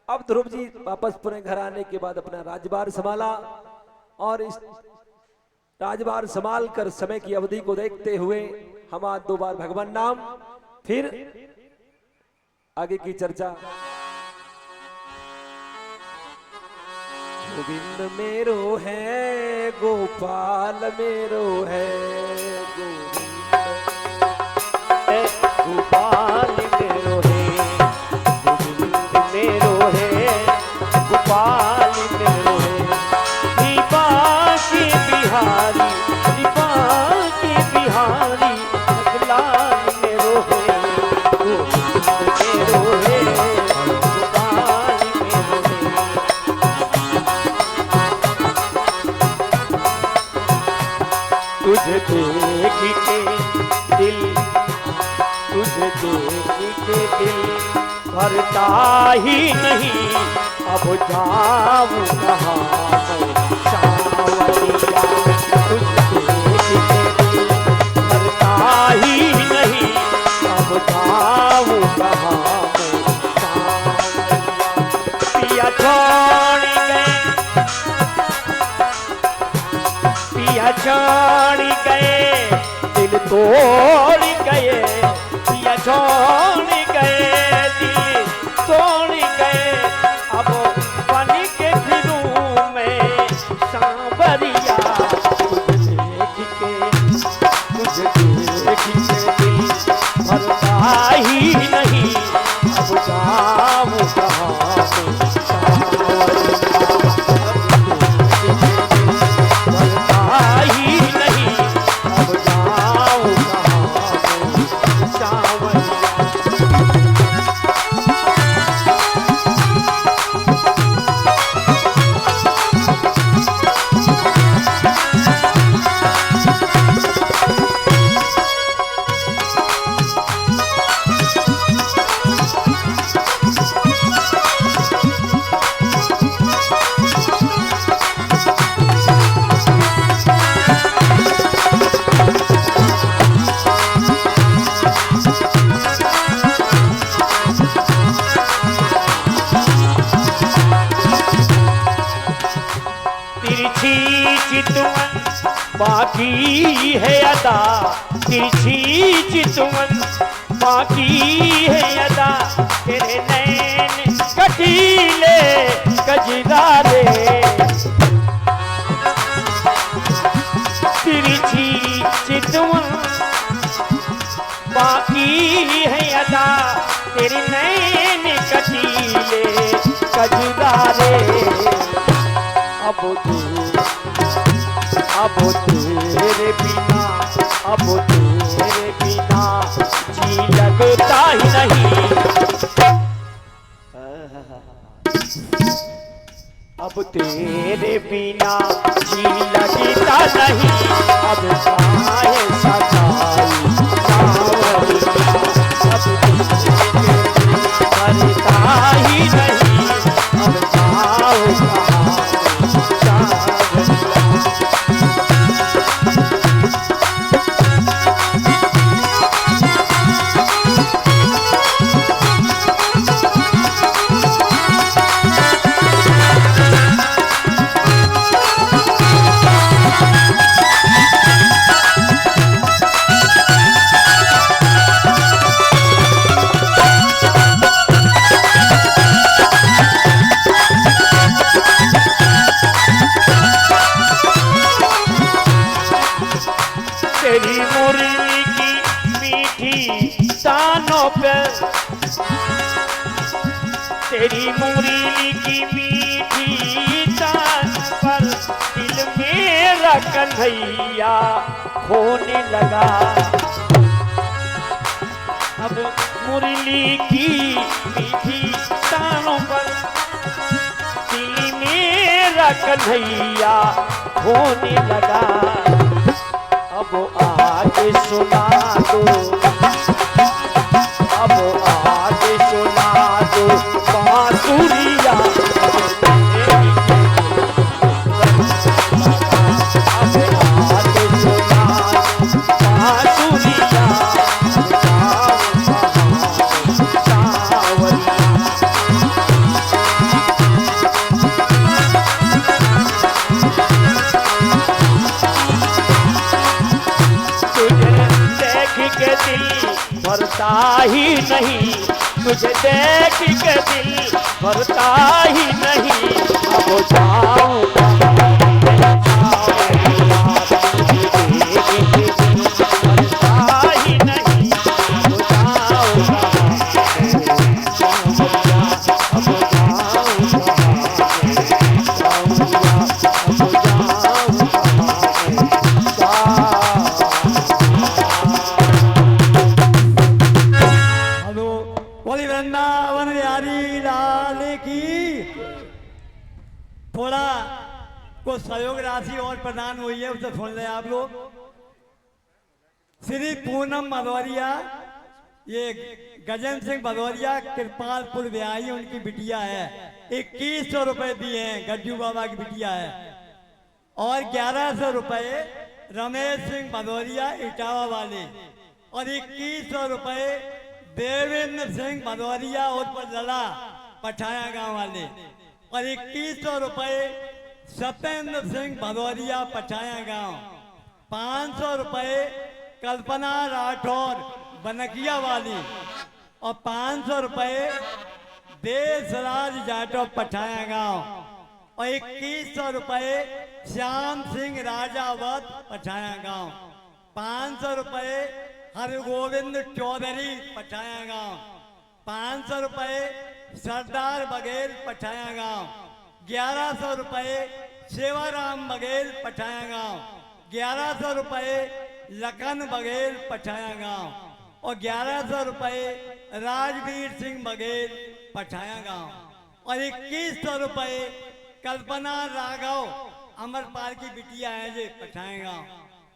अब ध्रुव जी वापस पुनः घर आने के बाद अपना राजभार संभाला और इस राजभार संभाल कर समय की अवधि को देखते हुए हम आज 2 बार भगवान नाम, फिर आगे की चर्चा। गोविंद मेरो है, गोपाल मेरो है, गोपाल मेरो है, गोविंद मेरो है, गोपाल मेरो है, कृपा के बिहारी, कृपा के बिहारी, लाल मेरो है, गोविंद मेरो है, गोपाल मेरो है। तुझे देख के दिल, तुझे देख के दिल भरता ही नहीं, अब जाऊं कहाँ मैं सांवरिया। तुझे देख के दिल भरता ही नहीं, अब जाऊं कहाँ मैं सांवरिया। पिया छोड़ गए, पिया छोड़ गए, दिल तोड़ गए, पिया छोड़ गए, दिल तोड़ गए, अब बन के फिरूं मैं सांवरिया। तुझे देख के दिल भरता ही नहीं, अब जाऊं कहाँ मैं सांवरिया। भरता ही नहीं, अब जाऊं कहाँ मैं सांवरिया। बाकी है अदा, तिरछी चितवन बाकी है अदा, तेरे नैन कटीले कजरारे। तिरछी चितवन बाकी है अदा, तेरे नैन कटीले कजरारे। अब तेरे बिना, अब तेरे बिना जी लगता ही नहीं। अब तेरे बिना जी लगता नहीं, अब काहे सताई सांवरिया। अब तेरे करता ही नहीं, अब जाओ कहाँ सांवरिया। पे तेरी मुरली की मीठी तान पर दिल मेरा कन्हैया खोने लगा। अब मुरली की मीठी तानों पर दिल मेरा कन्हैया खोने लगा। अब आके सुना दो, अब आके सुना दो बांसुरिया। अब आके सुना बांसुरिया। के दिल भरता ही नहीं, तुझे देख के दिल भरता ही नहीं। अब जाऊं भरता ही नहीं, वृंदावन बिहारी लाल की। थोड़ा को सहयोग राशि और प्रदान हुई है, उसे सुन ले आप लोग। श्री पूनम भदौरिया, ये गजन सिंह भदौरिया कृपालपुर ब्याही उनकी बिटिया है। 2100 रुपए दिए हैं, गज्जू बाबा की बिटिया है। और 1100 रुपए रमेश सिंह भदौरिया इटावा वाले। और 2100 रुपए देवेंद्र सिंह भदौरिया और लला पठाया गांव वाले। और 2100 रुपए सत्येंद्र सिंह भदौरिया पठाया गांव। 500 रुपए कल्पना राठौर बनकिया वाली। और 500 रुपए देशराज जाटव पठाया गांव। और 2100 रुपए श्याम सिंह राजावत पठाया गांव। 500 रुपए हरगोविंद चौधरी पठाया गांव। 500 रुपए सरदार बघेल पठाया गांव। 1100 रुपए सेवाराम बघेल पठाया गांव। 1100 रुपए लखन बघेल पठाया गांव। और 1100 रुपए राजवीर सिंह बघेल पठाया गांव। और 2100 रुपए कल्पना राघव अमरपाल की बिटिया है जे पठाया गांव।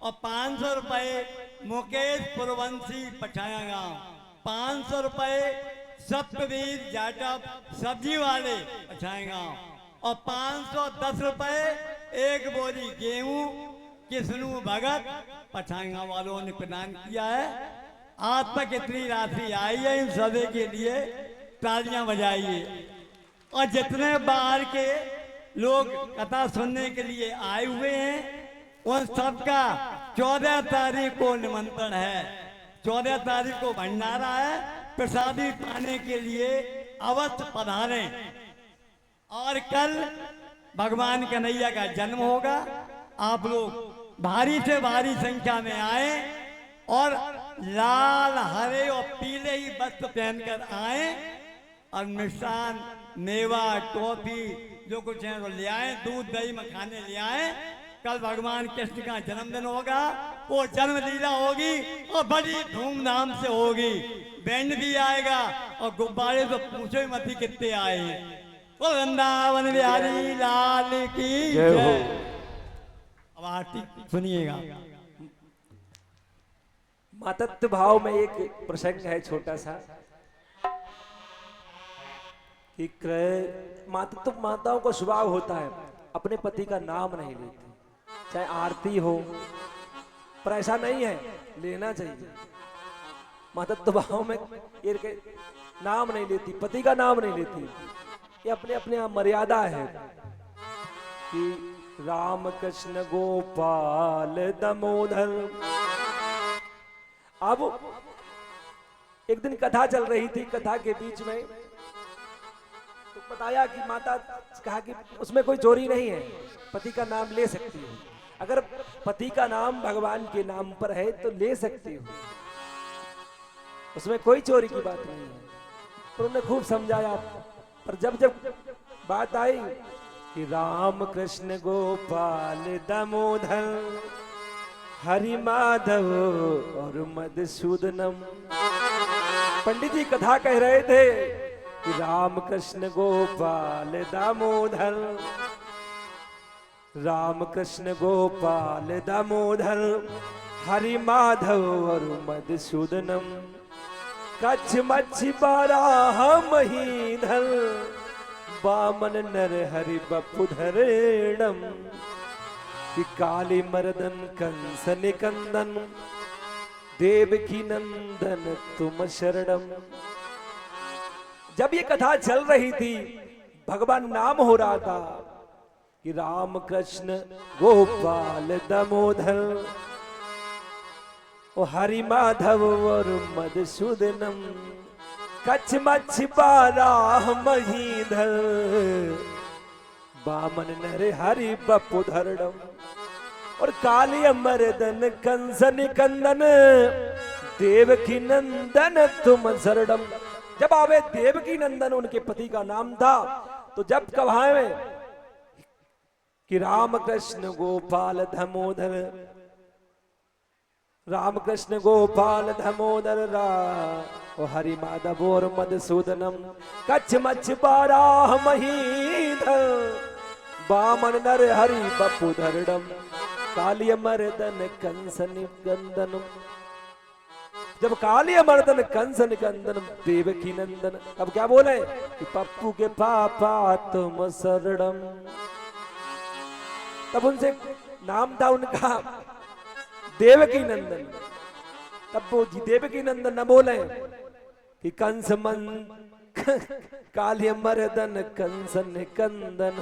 और 500 रुपए मुकेश पुरवंशी पठाया गांव। 500 रुपए सप्तवीर जाटव सब्जी वाले पठाया गांव। और 510 रुपए एक बोरी गेहूं किसनू भगत पठाया गांव वालों ने प्रदान किया है। आज तक इतनी राशि आई है, इन सभी के लिए तालियां बजाइए। और जितने बाहर के लोग कथा सुनने के लिए आए हुए हैं उन सबका 14 तारीख को निमंत्रण है। 14 तारीख को भंडारा है, प्रसादी पाने के लिए अवश्य पधारें। और कल भगवान कन्हैया का जन्म होगा। आप लोग भारी से भारी संख्या में आए और लाल हरे और पीले ही वस्त्र पहनकर आए। और मिष्ठान मेवा टॉफी जो कुछ है वो ले आए, दूध दही मखाने ले आए। कल भगवान कृष्ण का जन्मदिन होगा, वो जन्म लीला होगी और बड़ी धूमधाम से होगी। बैंड भी आएगा और गुब्बारे तो पूछो ही मत ही कितने आए। वो वृंदावन बिहारी लाल की जय। अब आरती सुनिएगा। मातत्व भाव में एक प्रसंग है छोटा सा कि मातृत्व माताओं का स्वभाव होता है अपने पति का नाम नहीं लेती, चाहे आरती हो, पर ऐसा नहीं है, लेना चाहिए। मातृत्व भाव में ये नाम नहीं लेती, पति का नाम नहीं लेती, ये अपने अपने मर्यादा है कि राम कृष्ण गोपाल दामोदर। अब एक दिन कथा चल रही थी, कथा के बीच में तो बताया कि माता कहा कि उसमें कोई चोरी नहीं है, पति का नाम ले सकती हो, अगर पति का नाम भगवान के नाम पर है तो ले सकती हो। उसमें कोई चोरी की बात नहीं है। तो उन्होंने खूब समझाया, पर जब जब बात आई कि राम कृष्ण गोपाल दामोदर हरि माधव और मधुसूदनम, पंडित जी कथा कह रहे थे कि राम कृष्ण गोपाल दामोदर, राम कृष्ण गोपाल दामोदर हरि माधव और मधुसूदनम, कच्छ मच्छी बाराह महीधर, बामन नर हरि बपुधरणम, कि काली मर्दन कंस निकंदन, देवकी नंदन तुम शरणम। जब ये कथा चल रही थी, भगवान नाम हो रहा था कि राम कृष्ण गोपाल दामोदर और हरि माधव और मधुसूदनम, कच्छ मच्छ बाराह महीधर, बामन नर हरि बपुधरणम, और काली मर्दन कंस निकंदन, देवकी नंदन तुम शरणम। जब आवे देवकी नंदन उनके पति का नाम था, तो जब कहावे कि राम कृष्ण गोपाल दामोदर, राम कृष्ण गोपाल दामोदर ओ हरि माधव और मधुसूदनम, कच्छ मच्छ बाराह महीधर, बामन नर हरि बपुधरणम, कालिय मर्दन कंस निकंदनम। जब कालिय मर्दन कंस निकंदनम देवकी नंदन, अब क्या बोले कि पप्पू के पापा तुम शरणम। तब उनसे नाम था उनका देवकी नंदन। तब वो देवकी नंदन न बोले कि कंस मन कालिय मर्दन कंस निकंदन,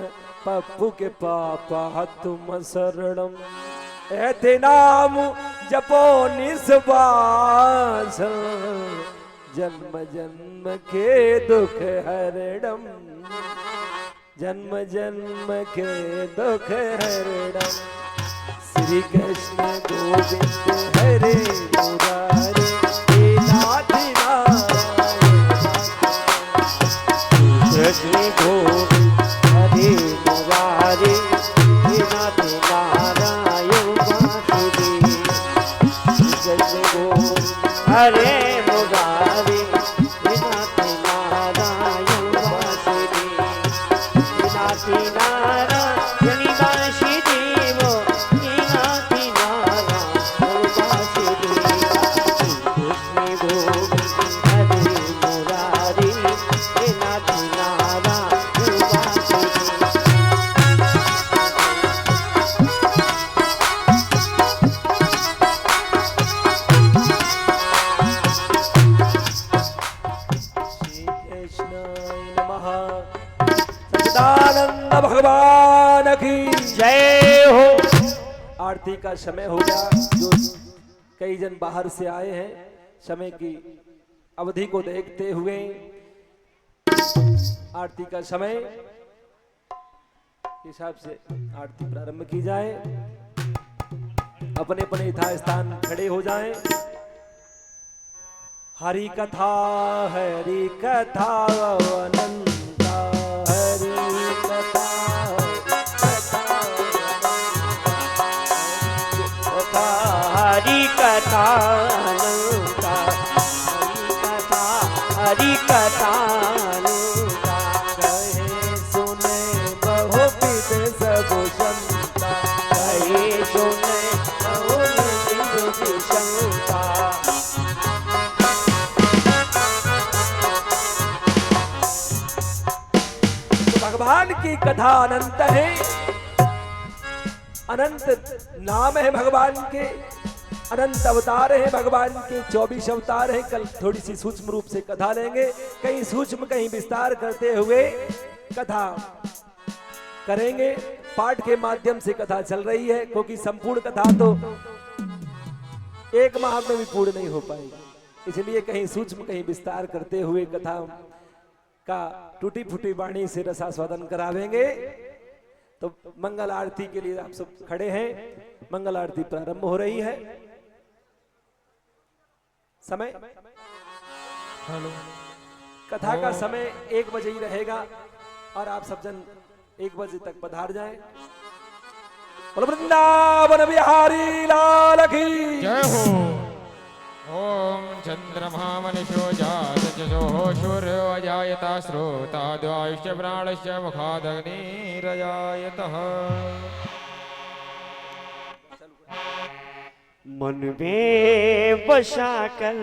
पप्पू के पापा तुम शरणम। ऐते नाम जपो निस्वास, जन्म जन्म के दुख हरणम, जन्म जन्म के दुख हरणम। श्री कृष्ण गोविंद हरे मुरारे, हे नाथ कृष्ण गोविंद हरे मुरारे, हे नाथ नारायण वासुदेव। कृष्ण गोविंद हरे मुरारे, हे नाथ नारायण वासुदेव। हे नाथ नारायण वासुदेव, हे नाथ नारायण वासुदेव। कृष्ण गोविंद हरे मुरारे, हे नाथ नारायण वासुदेव। सच्चिदानंद भगवान की जय हो। आरती का समय हो गया। जो कई जन बाहर से आए हैं, समय की अवधि को देखते हुए आरती का समय के हिसाब से आरती प्रारंभ की जाए। अपने अपने यथा स्थान खड़े हो जाएं। हरि कथा अनंता, हरि कथा हरि कथा अनंता, हरि कथा अनंता। कहे सुने बहुविध सब संता, कहे सुने बहुविध संता। भगवान की कथा अनंत है। अनंत नाम है भगवान के, अनंत अवतार है भगवान के, 24 अवतार है। कल थोड़ी सी सूक्ष्म रूप से कथा लेंगे, कहीं सूक्ष्म कहीं विस्तार करते हुए कथा करेंगे। पाठ के माध्यम से कथा चल रही है, क्योंकि संपूर्ण कथा तो एक माह में भी पूर्ण नहीं हो पाएगी, इसलिए कहीं सूक्ष्म कहीं विस्तार करते हुए कथा का टूटी फूटी वाणी से रसास्वादन करावेंगे। तो मंगल आरती के लिए आप सब खड़े हैं। मंगल आरती प्रारंभ हो रही है। समय हेलो। कथा का समय 1 बजे ही रहेगा और आप सब जन 1 बजे तक पधार जाएं। बोलो वृंदावन बिहारी लाल की जय हो। ओम चंद्रमा मनुष्यो जात जसो सूर्यो अजायता श्रोता द्वायुश्च प्राणश्च मुखादग्निरजायतः। मन में बसा कर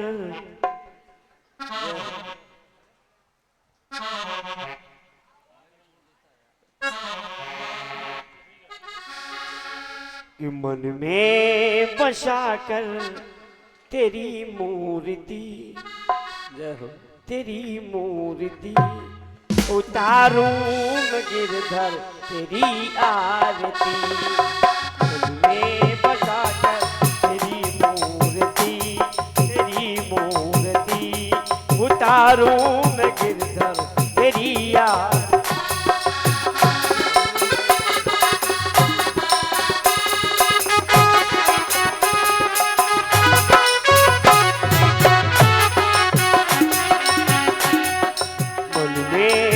कि मन में बसा कर तेरी मूर्ति, जय हो। तेरी मूर्ति उतारूं मैं गिरधर तेरी आरती। मन में बसा कर तेरी मूर्ति उतारूं मैं गिरधर तेरी आरती।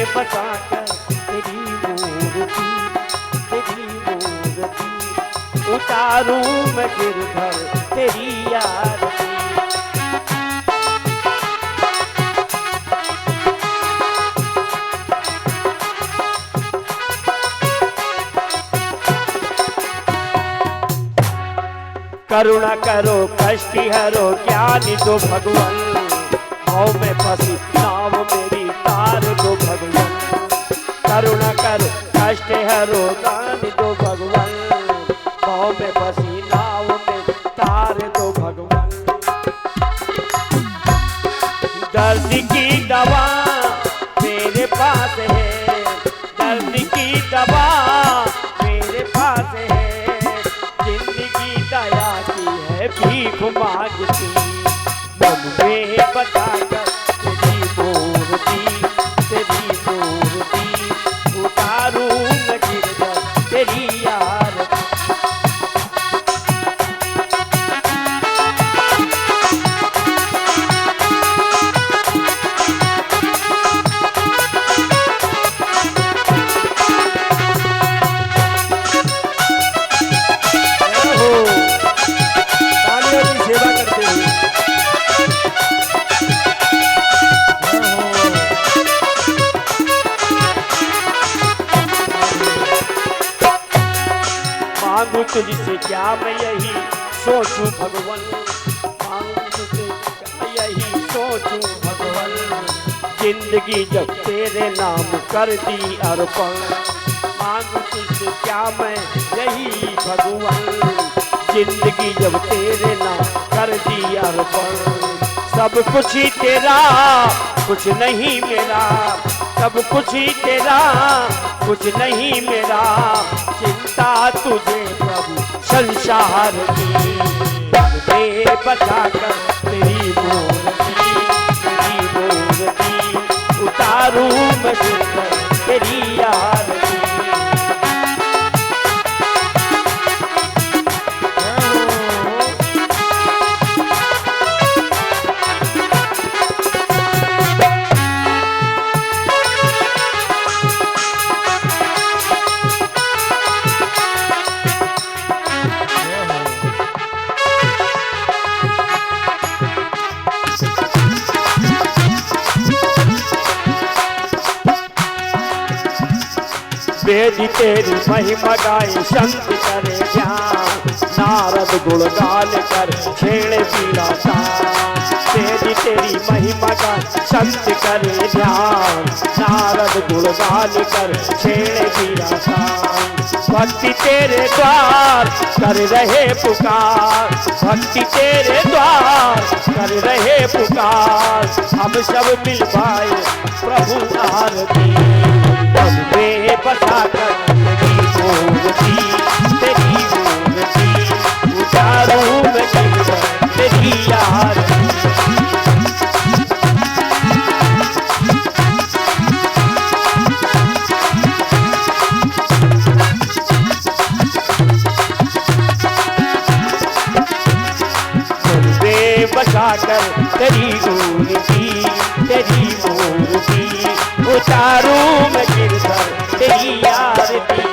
बसाकर तेरी मूर्ति उतारूं मैं गिरधर तेरी आरती। करुणा करो कष्ट हरो ज्ञान दो भगवान, भाव में फंसी नाव मेरी तार दो भगवान। करुणा करो कष्ट हरो ज्ञान दो भगवान, भाव में फंसी नाव में तार दो भगवान। दर्द की दवा मेरे पास है, दर्द की दवा मेरे पास है, जिंदगी दया की है भीख मांगती। मन में बताकर तेरी मूर्ति उतारूं मैं गिरधर तेरी आरती। तालियों की सेवा करते हुए मांगू तुझसे क्या मैं यही सोचूं भगवान, मांगू तुझसे क्या यही सोचूं भगवान। जिंदगी जब तेरे नाम कर दी अर्पण, मांगू तुझसे क्या मैं यही भगवान। जिंदगी जब तेरे नाम कर दी अर्पण, सब कुछ ही तेरा कुछ नहीं मेरा, सब कुछ ही तेरा कुछ नहीं मेरा। चिंता तुझे प्रभु संसार की, मुझे बचाकर तेरी मूर्ति उतारूं मैं गिरधर तेरी आरती। वेद तेरी महिमा गाए संत करे ध्यान, नारद गुणगान कर छेड़े पीड़ा तान। वेद तेरी महिमा गाए संत करे ध्यान, नारद गुणगान कर छेड़े पीड़ा तान। भक्ति तेरे द्वार कर रहे पुकार, भक्ति तेरे द्वार कर रहे पुकार। हम सब मिल पाए प्रभु आरती। मन में बसाकर तेरी मूर्ति उतारूं मैं गिरधर तेरी आरती। मन में बसाकर तेरी मूर्ति उतारू मैं गिरधर तेरी आरती।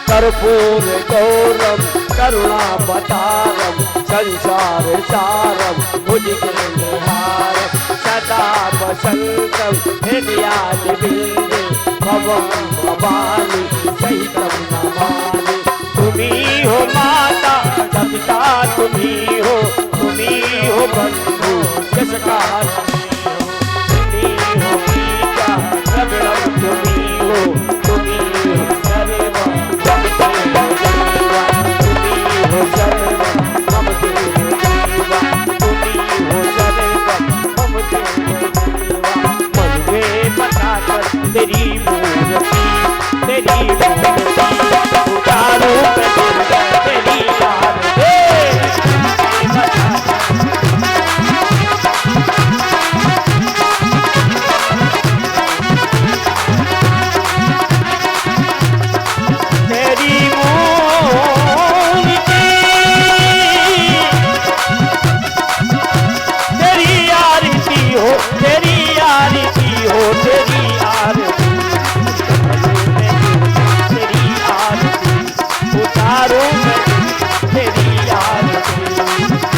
कर्पूर गौरम करुणावतारम संसार सारम भुजगेन्द्रहारम सदा वसंतम हृदयादिबिंदे भवम भवानी सहितम नमामि। तुम्ही हो माता सविता तुम्ही हो बंधु यशका तुम्ही हो मीता रगड़म तुम्ही हो सर्वम तेरी मूर्ति तेरी मूर्ति उतारो तेरी आरती। तेरी मूर्ति तेरी आरती हो तेरी आरती हो तेरी आरती तेरी आरती उतारो मैं तेरी आरती।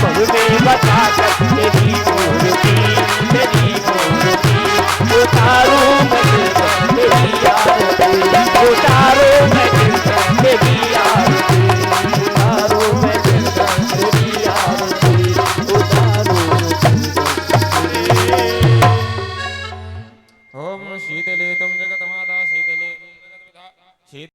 मन में बसा कर तेरी मूर्ति उतारो मैं तेरी आरती। उतारो मैं तेरी आरती उतारो मैं तेरी आरती उतारो। ओम शीतले तुम जगत माता शीतले शीत